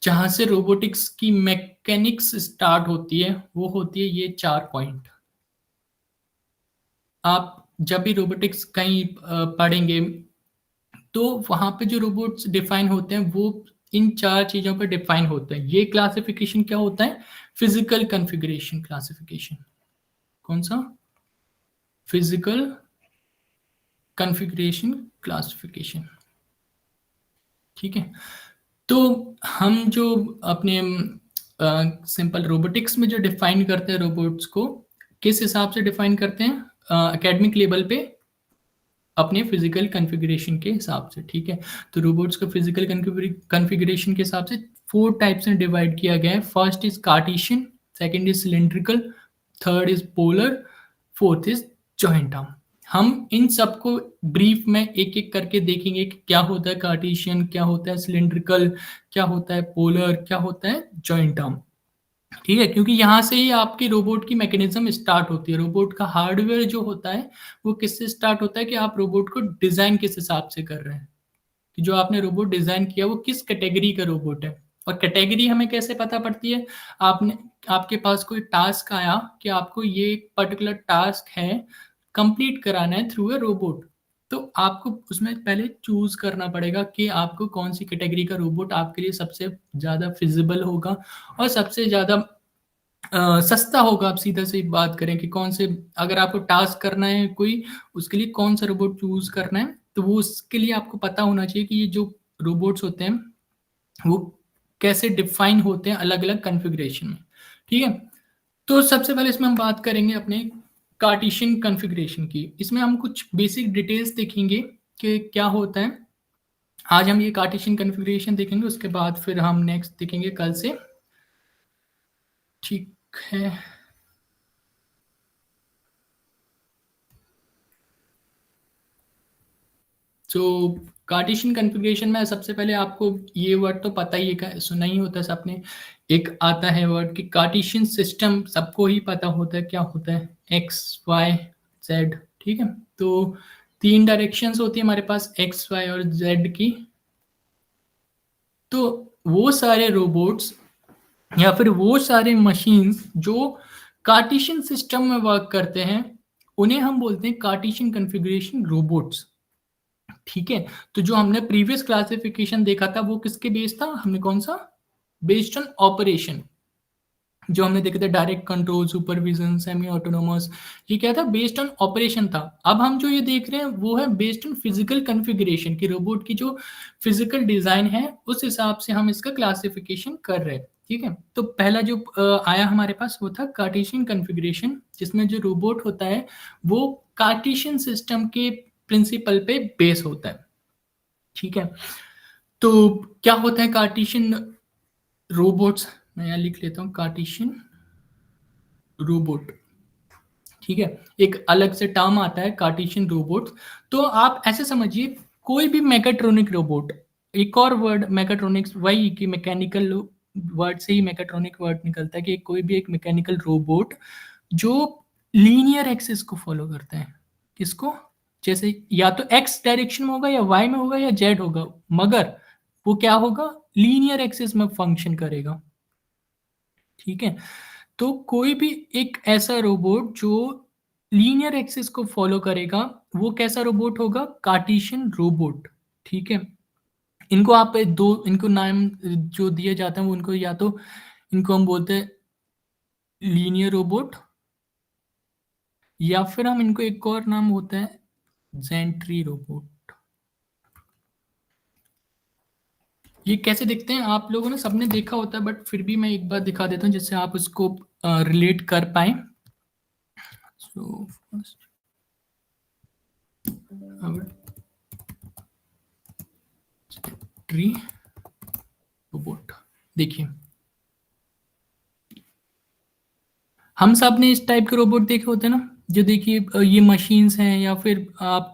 Speaker 1: जहाँ से रोबोटिक्स की मैकेनिक्स स्टार्ट होती है, वो होती है ये 4 पॉइंट। आप जब भी रोबोटिक्स कहीं पढ़ेंगे, तो वहाँ पे जो रोबोट्स डिफाइन होते हैं वो इन 4 चीज़ों पे डिफाइन होते हैं। ये क्लासिफिकेशन क्या होता है? Physical configuration classification. कौन-सा? Physical configuration classification. ठीक है? तो हम जो अपने सिंपल रोबोटिक्स में जो डिफाइन करते हैं रोबोट्स को, किस हिसाब से डिफाइन करते हैं? एकेडमिक लेवल पे अपने फिजिकल कॉन्फ़िगरेशन के हिसाब से, ठीक है? तो रोबोट्स को फिजिकल कॉन्फ़िगरेशन के हिसाब से 4 टाइप्स में डिवाइड किया गया है। First is Cartesian, second is cylindrical, third is polar, fourth is joint arm. हम इन सबको ब्रीफ में एक-एक करके देखेंगे कि क्या होता है कार्टेशियन, क्या होता है सिलिंड्रिकल, क्या होता है पोलर, क्या होता है जॉइंट आर्म। ठीक है? क्योंकि यहाँ से ही आपकी रोबोट की मैकेनिज़्म स्टार्ट होती है। रोबोट का हार्डवेयर जो होता है, वो किससे स्टार्ट होता है कि आप रोबोट को डिज़ाइन किस हिसाब से कर रहे हैं। कि जो आपने रोबोट डिज़ाइन किया, वो किस कैटेगरी का रोबोट है। और कैटेगरी हमें कैसे पता पड़ती है? आपने आपके पास कोई टास्क आया कि आपको ये एक पर्टिकुलर टास्क है, कंप्लीट कराना है थ्रू अ रोबोट। तो आपको उसमें पहले चूज़ करना पड़ेगा कि आपको कौन-सी कैटेगरी का रोबोट आपके लिए सबसे ज़्यादा फ़िज़िबल होगा और सबसे ज़्यादा सस्ता होगा। आप सीधा-सी बात करें कि कौन से, अगर आपको टास्क करना है कोई, उसके लिए कौन-सा रोबोट चूज़ करना है, तो वो उसके लिए आपको पता होना चाहिए कि ये जो रोबोट्स होते हैं, वो कैसे डिफ़ाइन होते हैं अलग-अलग कॉन्फ़िगरेशन में, ठीक है? तो सबसे पहले इसमें हम बात करेंगे अपने कार्टेशियन कॉन्फ़िगरेशन की। इसमें हम कुछ बेसिक डिटेल्स देखेंगे कि क्या होता है। आज हम ये कार्टेशियन कॉन्फ़िगरेशन देखेंगे, उसके बाद फिर हम नेक्स्ट देखेंगे कल से, ठीक है? सो कार्टेशियन कॉन्फ़िगरेशन में सबसे पहले आपको ये वर्ड तो पता ही है, सुना ही होता है सबने। एक आता है वर्ड कि कार्टेशियन सिस्टम, सबको ही पता होता है क्या होता है, एक्स, वाई, ज़ेड, ठीक है? तो 3 डायरेक्शंस होती है हमारे पास एक्स, वाई और ज़ेड की। तो वो सारे रोबोट्स या फिर वो सारे मशीन्स जो कार्टेशियन सिस्टम में वर्क करते हैं, उन्हें हम बोलते हैं कार्टेशियन कॉन्फ़िगरेशन रोबोट्स। ठीक है? तो जो हमने प्रीवियस क्लासिफिकेशन देखा था वो किसके बेस था? हमने कौन-सा? Based on operation. जो हमने देखे थे direct control, supervision, semi autonomous, ये क्या था? बेस्ड ऑन ऑपरेशन था। अब हम जो ये देख रहे हैं वो है बेस्ड ऑन फिज़िकल कॉन्फ़िगरेशन कि रोबोट की जो फिज़िकल डिज़ाइन है उस हिसाब से हम इसका क्लासिफिकेशन कर रहे हैं। ठीक है? तो पहला जो आया हमारे पास वो था कार्टेशियन कॉन्फ़िगरेशन, जिसमें जो रोबोट होता है वो कार्टेशियन सिस्टम के प्रिंसिपल पे बेस होता है। ठीक है? तो क्या होता है कार्टेशियन रोबोट्स? मैं यहाँ लिख लेता हूँ कार्टेशियन रोबोट, ठीक है? एक अलग से टर्म आता है कार्टेशियन रोबोट्स। तो आप ऐसे समझिए कोई भी मैकाट्रॉनिक रोबोट, एक और वर्ड मैकाट्रॉनिक्स वही कि मैकेनिकल वर्ड से ही मैकाट्रॉनिक वर्ड निकलता है कि कोई भी एक मैकेनिकल रोबोट जो लीनियर एक्सिस को फॉलो करते हैं। किसको? जैसे या तो एक्स डायरेक्शन में होगा या वाई में होगा या जेड होगा, मगर वो क्या होगा? लीनियर एक्सिस में फंक्शन करेगा। ठीक है, तो कोई भी एक ऐसा रोबोट जो लीनियर एक्सिस को फॉलो करेगा, वो कैसा रोबोट होगा? Cartesian robot. ठीक है, इनको आप दो, इनको नाम जो दिए जाते हैं वो इनको, या तो इनको हम बोलते हैं लीनियर रोबोट, या फिर हम इनको एक और नाम होता है जेंट्री रोबोट। ये कैसे दिखते हैं आप लोगों ने सबने देखा होता है, बट फिर भी मैं एक बार दिखा देता हूँ जिससे आप उसको रिलेट कर पाए। सो फर्स्ट ट्री रोबोट, देखिए हम सब ने इस टाइप के रोबोट देखे होते हैं ना, जो देखिए ये मशीन्स हैं, या फिर आप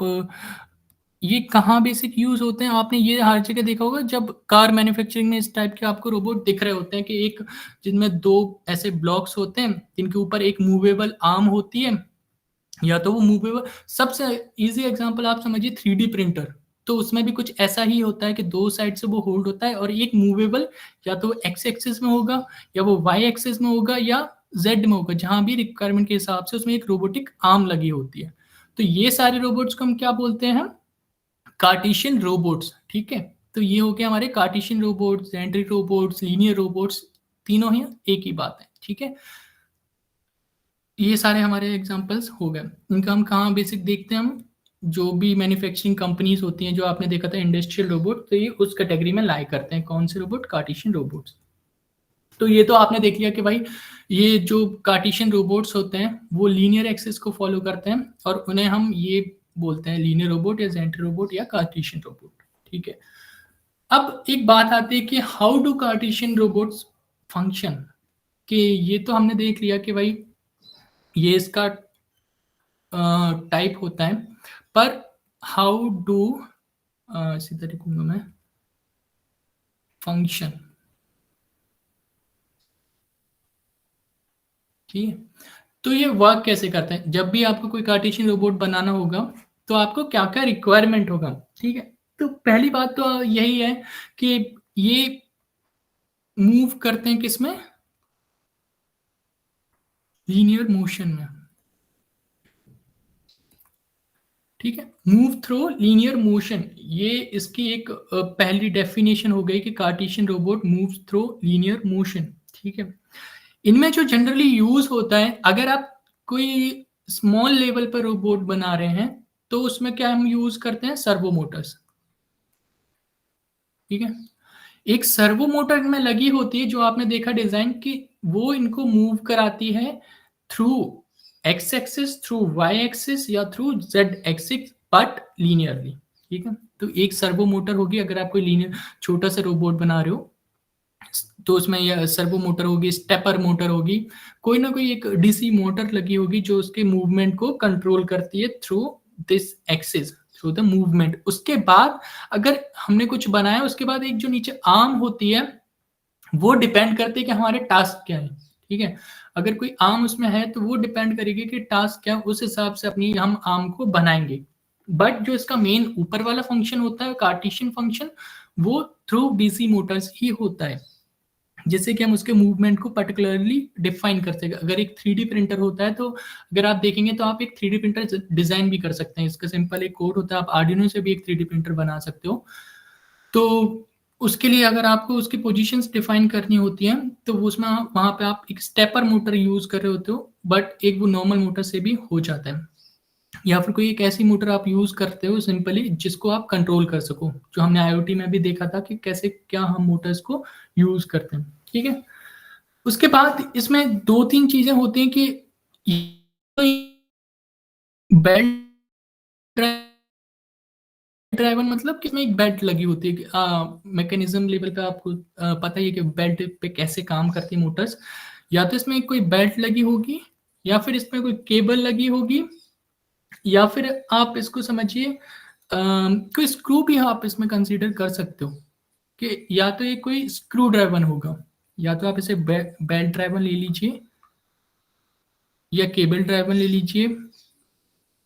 Speaker 1: ये कहाँ बेसिक यूज होते हैं? आपने ये हर जगह देखा होगा जब कार मैन्युफैक्चरिंग में इस टाइप के आपको रोबोट दिख रहे होते हैं कि एक जिनमें दो ऐसे ब्लॉक्स होते हैं जिनके ऊपर एक मूवेबल आर्म होती है, या तो वो मूवेबल। सबसे इजी एग्जांपल आप समझिए 3D प्रिंटर, तो उसमें भी कुछ ऐसा ही होता है कि दो साइड से वो होल्ड होता है, और एक मूवेबल, या तो एक्स एक्सिस में होगा, या वो वाई एक्सिस में होगा, या जेड में होगा, जहां भी रिक्वायरमेंट के हिसाब से उसमें एक रोबोटिक आर्म लगी होती है। तो ये सारे रोबोट्स को हम क्या बोलते हैं? Cartesian robots. ठीक है, तो ये हो गया हमारे Cartesian robots, gantry robots, linear robots, तीनों ही एक ही बात है। ठीक है, ये सारे हमारे एग्जांपल्स हो गए। इनका हम कहाँ बेसिक देखते हैं? हम जो भी मैन्युफैक्चरिंग कंपनीज होती हैं, जो आपने देखा था इंडस्ट्रियल रोबोट, तो ये उस कैटेगरी में लाई करते हैं। कौन से रोबोट? Cartesian robots. तो ये तो आपने देख लिया कि भाई ये जो कार्टेशियन रोबोट्स होते हैं वो लीनियर एक्सिस को फॉलो करते हैं, और उन्हें हम ये बोलते हैं लीनियर रोबोट या जेंट्री रोबोट या कार्टेशियन रोबोट। ठीक है, अब एक बात आती है कि how do Cartesian robots function. कि ये तो हमने देख लिया कि भाई ये इसका टाइप होता है, पर हाउ डू, इसी तरीके में फंक्शन। ठीक है, तो ये वर्क कैसे करते हैं? जब भी आपको कोई कार्टेशियन रोबोट बनाना होगा तो आपको क्या क्या रिक्वायरमेंट होगा? ठीक है, तो पहली बात तो यही है कि ये मूव करते हैं किसमें? लीनियर मोशन में। ठीक है, मूव थ्रू लीनियर मोशन, ये इसकी एक पहली डेफिनेशन हो गई कि Cartesian robot move through linear motion. ठीक है, इनमें जो जनरली यूज होता है, अगर आप कोई स्मॉल लेवल पर रोबोट बना रहे हैं तो उसमें क्या हम यूज करते हैं? Servo Motors. ठीक है, एक सर्वो मोटर में लगी होती है, जो आपने देखा डिजाइन की, वो इनको मूव कराती है through X axis, through Y axis, या through Z axis, but linearly. ठीक है, तो एक सर्वो मोटर होगी, अगर आप कोई लीनियर छोटा सा रोबोट बना रहे हो तो उसमें यह सर्वो मोटर होगी, स्टेपर मोटर होगी, कोई ना कोई एक डीसी मोटर लगी होगी जो उसके मूवमेंट को कंट्रोल करती है through this axis, through the movement. उसके बाद अगर हमने कुछ बनाया, उसके बाद एक जो नीचे आर्म होती है, वो डिपेंड करती है कि हमारे टास्क क्या है। ठीक है, अगर कोई आर्म उसमें है तो वो डिपेंड करेगी कि टास्क क्या है, उस हिसाब से अपनी हम आर्म को बनाएंगे। बट जो इसका मेन ऊपर वाला फंक्शन होता है, कार्टेशियन फंक्शन, वो थ्रू डीसी मोटर्स ही होता है, जिससे कि हम उसके मूवमेंट को पर्टिकुलरली डिफाइन कर सकें। अगर एक 3D प्रिंटर होता है, तो अगर आप देखेंगे तो आप एक 3D प्रिंटर डिजाइन भी कर सकते हैं। इसका सिंपल एक कोड होता है, आप आर्डिनो से भी एक 3D प्रिंटर बना सकते हो। तो उसके लिए अगर आपको उसकी पोजीशंस डिफाइन करनी होती हैं, तो वो उसमें वहां पे आप एक स्टेपर मोटर यूज कर रहे होते हो, बट एक वो नॉर्मल मोटर से भी हो जाता है। या फिर कोई एक ऐसी मोटर आप यूज करते हो सिंपली जिसको आप कंट्रोल कर सको, जो हमने आईओटी में भी देखा था कि कैसे क्या हम मोटर्स को यूज करते हैं। ठीक है, उसके बाद इसमें दो तीन चीजें होती हैं कि बेल्ट ड्राइवर, मतलब कि इसमें एक बेल्ट लगी होती है। मैकेनिज्म लेवल पे आपको पता ही है कि बेल्ट पे कैसे काम करती है मोटर्स। या तो इसमें कोई बेल्ट लगी होगी, या फिर इसमें कोई केबल लगी होगी, या फिर आप इसको समझिए कोई स्क्रू भी आप इसमें कंसीडर कर सकते हो, कि या तो ये कोई स्क्रू ड्राइवर होगा, या तो आप इसे बेल्ट ड्राइवर ले लीजिए, या केबल ड्राइवर ले लीजिए,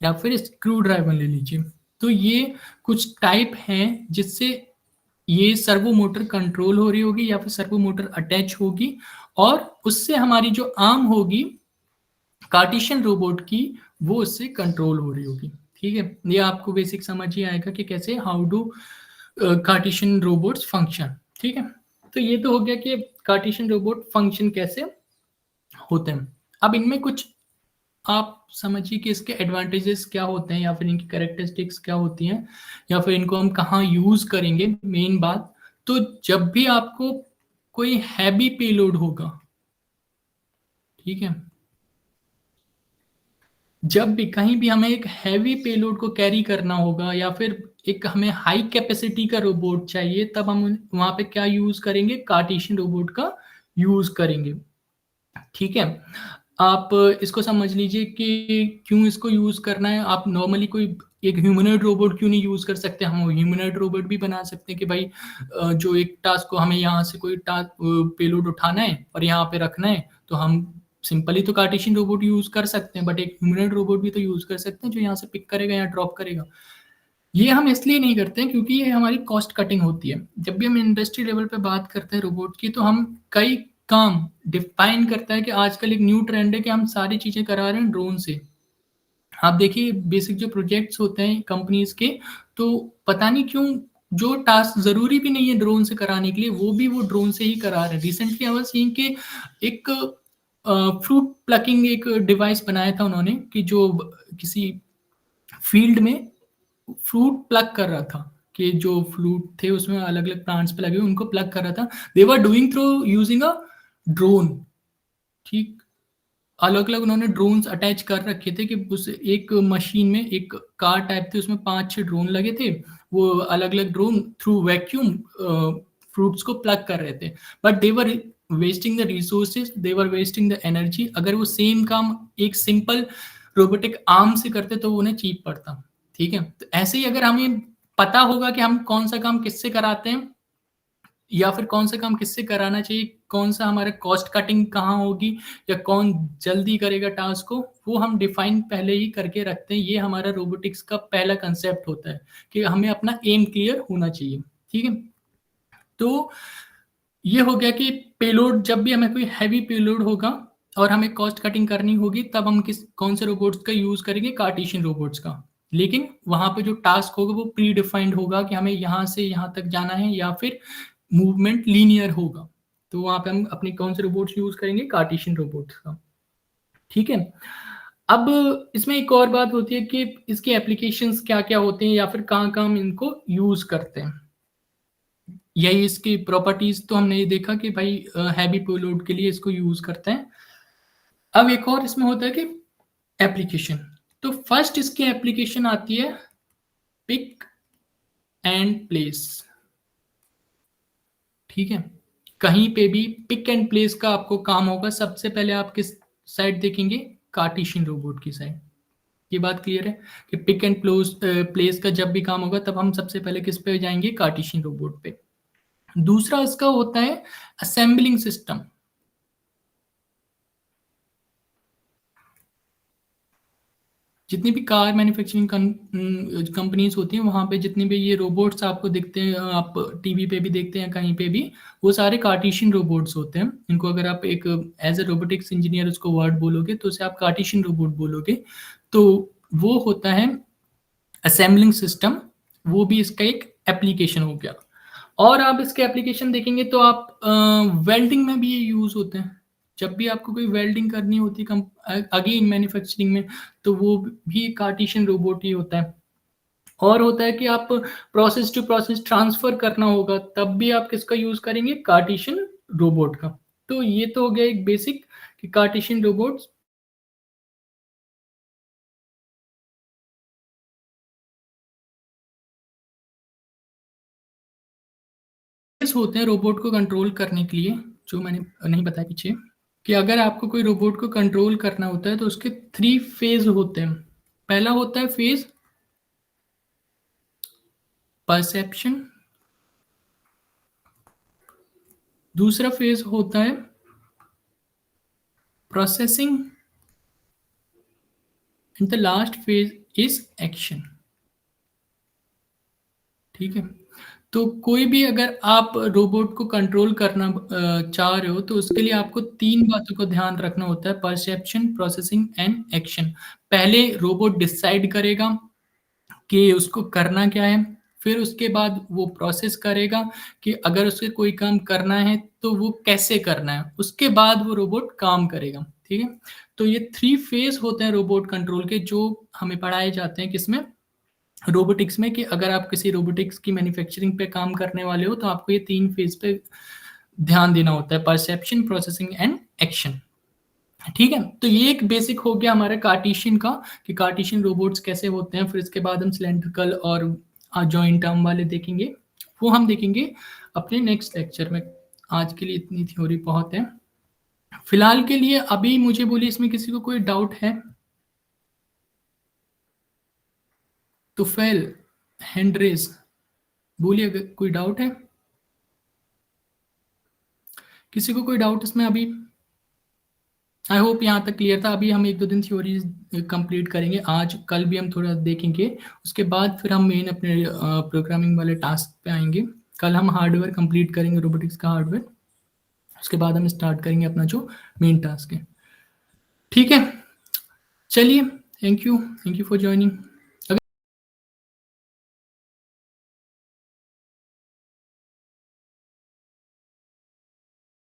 Speaker 1: या फिर स्क्रू ड्राइवर ले लीजिए। तो ये कुछ टाइप हैं जिससे ये सर्वो मोटर कंट्रोल हो रही होगी या फिर सर्वो मोटर अटैच होगी, और उससे हमारी जो आर्म होगी कार्टेशियन रोबोट की, वो उससे कंट्रोल हो रही होगी। ठीक है, ये आपको बेसिक समझ ही आएगा कि कैसे how do Cartesian robots function. ठीक है, तो ये तो हो गया कि कार्टेशियन रोबोट फंक्शन कैसे होते हैं। अब इनमें कुछ आप समझिए कि इसके एडवांटेजेस क्या होते हैं, या फिर इनकी कैरेक्टरिस्टिक्स क्या होती हैं, या फिर इनको हम कहाँ यूज करेंगे। मेन बात तो, जब भी आपको कोई हैवी पेलोड होगा, ठीक है, जब भी कहीं भी हमें एक हैवी पेलोड को कैरी करना होगा, या फिर एक हमें हाई कैपेसिटी का रोबोट चाहिए, तब हम वहां पे क्या यूज करेंगे, कार्टेशियन रोबोट का यूज करेंगे। ठीक है, आप इसको समझ लीजिए कि क्यों इसको यूज करना है। आप नॉर्मली कोई एक ह्यूमनॉइड रोबोट क्यों नहीं यूज कर सकते, हम ह्यूमनॉइड रोबोट भी बना सकते हैं कि भाई जो एक टास्क को हमें यहाँ से कोई टास्क पेलोड उठाना है और यहाँ पे रखना है, तो हम सिंपली तो कार्टेशियन रोबोट यूज कर सकते हैं, बट एक ह्यूमनॉइड रोबोट भी तो यूज कर सकते हैं जो यहाँ से पिक करेगा या ड्रॉप करेगा। ये हम इसलिए नहीं करते हैं क्योंकि ये हमारी कॉस्ट कटिंग होती है। जब भी हम इंडस्ट्री लेवल पे बात करते हैं रोबोट की, तो हम कई काम डिफाइन करता है कि आजकल एक न्यू ट्रेंड है कि हम सारी चीजें करा रहे हैं ड्रोन से। आप देखिए बेसिक जो प्रोजेक्ट्स होते हैं कंपनीज के, तो पता नहीं क्यों जो टास्क जरूरी भी नहीं है ड्रोन से कराने के लिए, वो भी वो ड्रोन से ही करा रहे हैं। रिसेंटली आई वाज सीइंग कि एक फ्रूट प्लकिंग एक डिवाइस बनाया था उन्होंने, कि जो किसी फील्ड में फ्रूट प्लग कर रहा था, कि जो फ्रूट थे उसमें अलग अलग प्लांट्स पे लगे हुए, उनको प्लग कर रहा था। They were doing through using a drone. ठीक, अलग अलग उन्होंने ड्रोन्स अटैच कर रखे थे, कि उस एक मशीन में एक कार टाइप थी, उसमें 5-6 ड्रोन लगे थे। वो अलग अलग ड्रोन थ्रू वैक्यूम फ्रूट्स को प्लग कर रहे थे। But they were wasting the resources, they were wasting the energy. अगर वो सेम काम एक सिंपल रोबोटिक आर्म से करते तो वो उन्हें चीप पड़ता। ठीक है, तो ऐसे ही अगर हमें पता होगा कि हम कौन सा काम किससे कराते हैं, या फिर कौन सा काम किससे कराना चाहिए, कौन सा हमारा कॉस्ट कटिंग कहाँ होगी, या कौन जल्दी करेगा टास्क को, वो हम डिफाइन पहले ही करके रखते हैं। ये हमारा रोबोटिक्स का पहला कंसेप्ट होता है कि हमें अपना एम क्लियर होना चाहिए। ठीक है, तो ये हो गया कि पेलोड, जब भी हमें कोई हैवी पेलोड होगा और हमें कॉस्ट कटिंग करनी होगी, तब हम किस कौन से रोबोट्स का यूज करेंगे, कार्टेशियन रोबोट्स का। लेकिन वहां पे जो टास्क होगा वो प्री डिफाइंड होगा कि हमें यहाँ से यहाँ तक जाना है, या फिर मूवमेंट लीनियर होगा, तो वहां पे हम अपने कौन से रोबोट्स यूज करेंगे, कार्टेशियन रोबोट्स का। ठीक है, अब इसमें एक और बात होती है कि इसके एप्लीकेशंस क्या क्या होते हैं, या फिर कहाँ कहाँ हम इनको यूज करते हैं। यही इसकी प्रॉपर्टीज तो हमने ये देखा कि भाई हैवी पेलोड के लिए इसको यूज करते हैं। अब एक और इसमें होता है कि एप्लीकेशन। तो फर्स्ट इसकी एप्लीकेशन आती है पिक एंड प्लेस। ठीक है, कहीं पे भी पिक एंड प्लेस का आपको काम होगा, सबसे पहले आप किस साइड देखेंगे, कार्टेशियन रोबोट की साइड। ये बात क्लियर है कि पिक एंड प्लेस का जब भी काम होगा, तब हम सबसे पहले किस पे जाएंगे, कार्टेशियन रोबोट पे। दूसरा इसका होता है असेंबलिंग सिस्टम। जितनी भी कार मैन्युफैक्चरिंग कंपनीज होती हैं, वहां पे जितने भी ये रोबोट्स आपको दिखते हैं, आप टीवी पे भी देखते हैं कहीं पे भी, वो सारे कार्टेशियन रोबोट्स होते हैं। इनको अगर आप एक एज ए रोबोटिक्स इंजीनियर उसको वर्ड बोलोगे, तो उसे आप कार्टेशियन रोबोट बोलोगे। तो वो होता है असेंबलिंग सिस्टम, वो भी इसका एक एप्लीकेशन हो गया। और आप इसके एप्लीकेशन देखेंगे तो आप वेल्डिंग में भी ये यूज होते हैं। जब भी आपको कोई वेल्डिंग करनी होती है अगेन मैन्युफैक्चरिंग में, तो वो भी कार्टेशियन रोबोट ही होता है। और होता है कि आप प्रोसेस टू प्रोसेस ट्रांसफर करना होगा, तब भी आप किसका यूज करेंगे, कार्टेशियन रोबोट का। तो ये तो हो गया एक बेसिक कि कार्टेशियन रोबोट होते हैं रोबोट को कंट्रोल करने के लिए, जो मैंने नहीं बताया पीछे, कि अगर आपको कोई रोबोट को कंट्रोल करना होता है तो उसके 3 फेज होते हैं। पहला होता है फेज परसेप्शन, दूसरा फेज होता है processing, and the last phase is action. ठीक है, तो कोई भी अगर आप रोबोट को कंट्रोल करना चाह रहे हो तो उसके लिए आपको तीन बातों को ध्यान रखना होता है, परसेप्शन, प्रोसेसिंग एंड एक्शन। पहले रोबोट डिसाइड करेगा कि उसको करना क्या है, फिर उसके बाद वो प्रोसेस करेगा कि अगर उसे कोई काम करना है तो वो कैसे करना है, उसके बाद वो रोबोट काम करेगा। ठीक है, तो ये थ्री फेज होते हैं रोबोट कंट्रोल के, जो हमें पढ़ाए जाते हैं किसमें, रोबोटिक्स में। कि अगर आप किसी रोबोटिक्स की मैन्युफैक्चरिंग पे काम करने वाले हो तो आपको ये तीन फेज पे ध्यान देना होता है, परसेप्शन, प्रोसेसिंग एंड एक्शन। ठीक है, तो ये एक बेसिक हो गया हमारा कार्टेशियन का, कि कार्टेशियन रोबोट्स कैसे होते हैं। फिर इसके बाद हम सिलेंड्रिकल और जॉइंट आर्म वाले देखेंगे, वो हम देखेंगे अपने नेक्स्ट लेक्चर में। आज के लिए इतनी थ्योरी बहुत है फिलहाल के लिए। अभी मुझे बोलिए, इसमें किसी को कोई डाउट है तो फेल हैंड रेज, बोलिए अगर कोई डाउट है। किसी को कोई डाउट इसमें अभी? आई होप यहाँ तक क्लियर था। अभी हम एक दो दिन थ्योरी कंप्लीट करेंगे, आज कल भी हम थोड़ा देखेंगे, उसके बाद फिर हम मेन अपने प्रोग्रामिंग वाले टास्क पे आएंगे। कल हम हार्डवेयर कंप्लीट करेंगे, रोबोटिक्स का हार्डवेयर, उसके बाद हम स्टार्ट करेंगे अपना जो मेन टास्क है। ठीक है, चलिए, थैंक यू फॉर ज्वाइनिंग।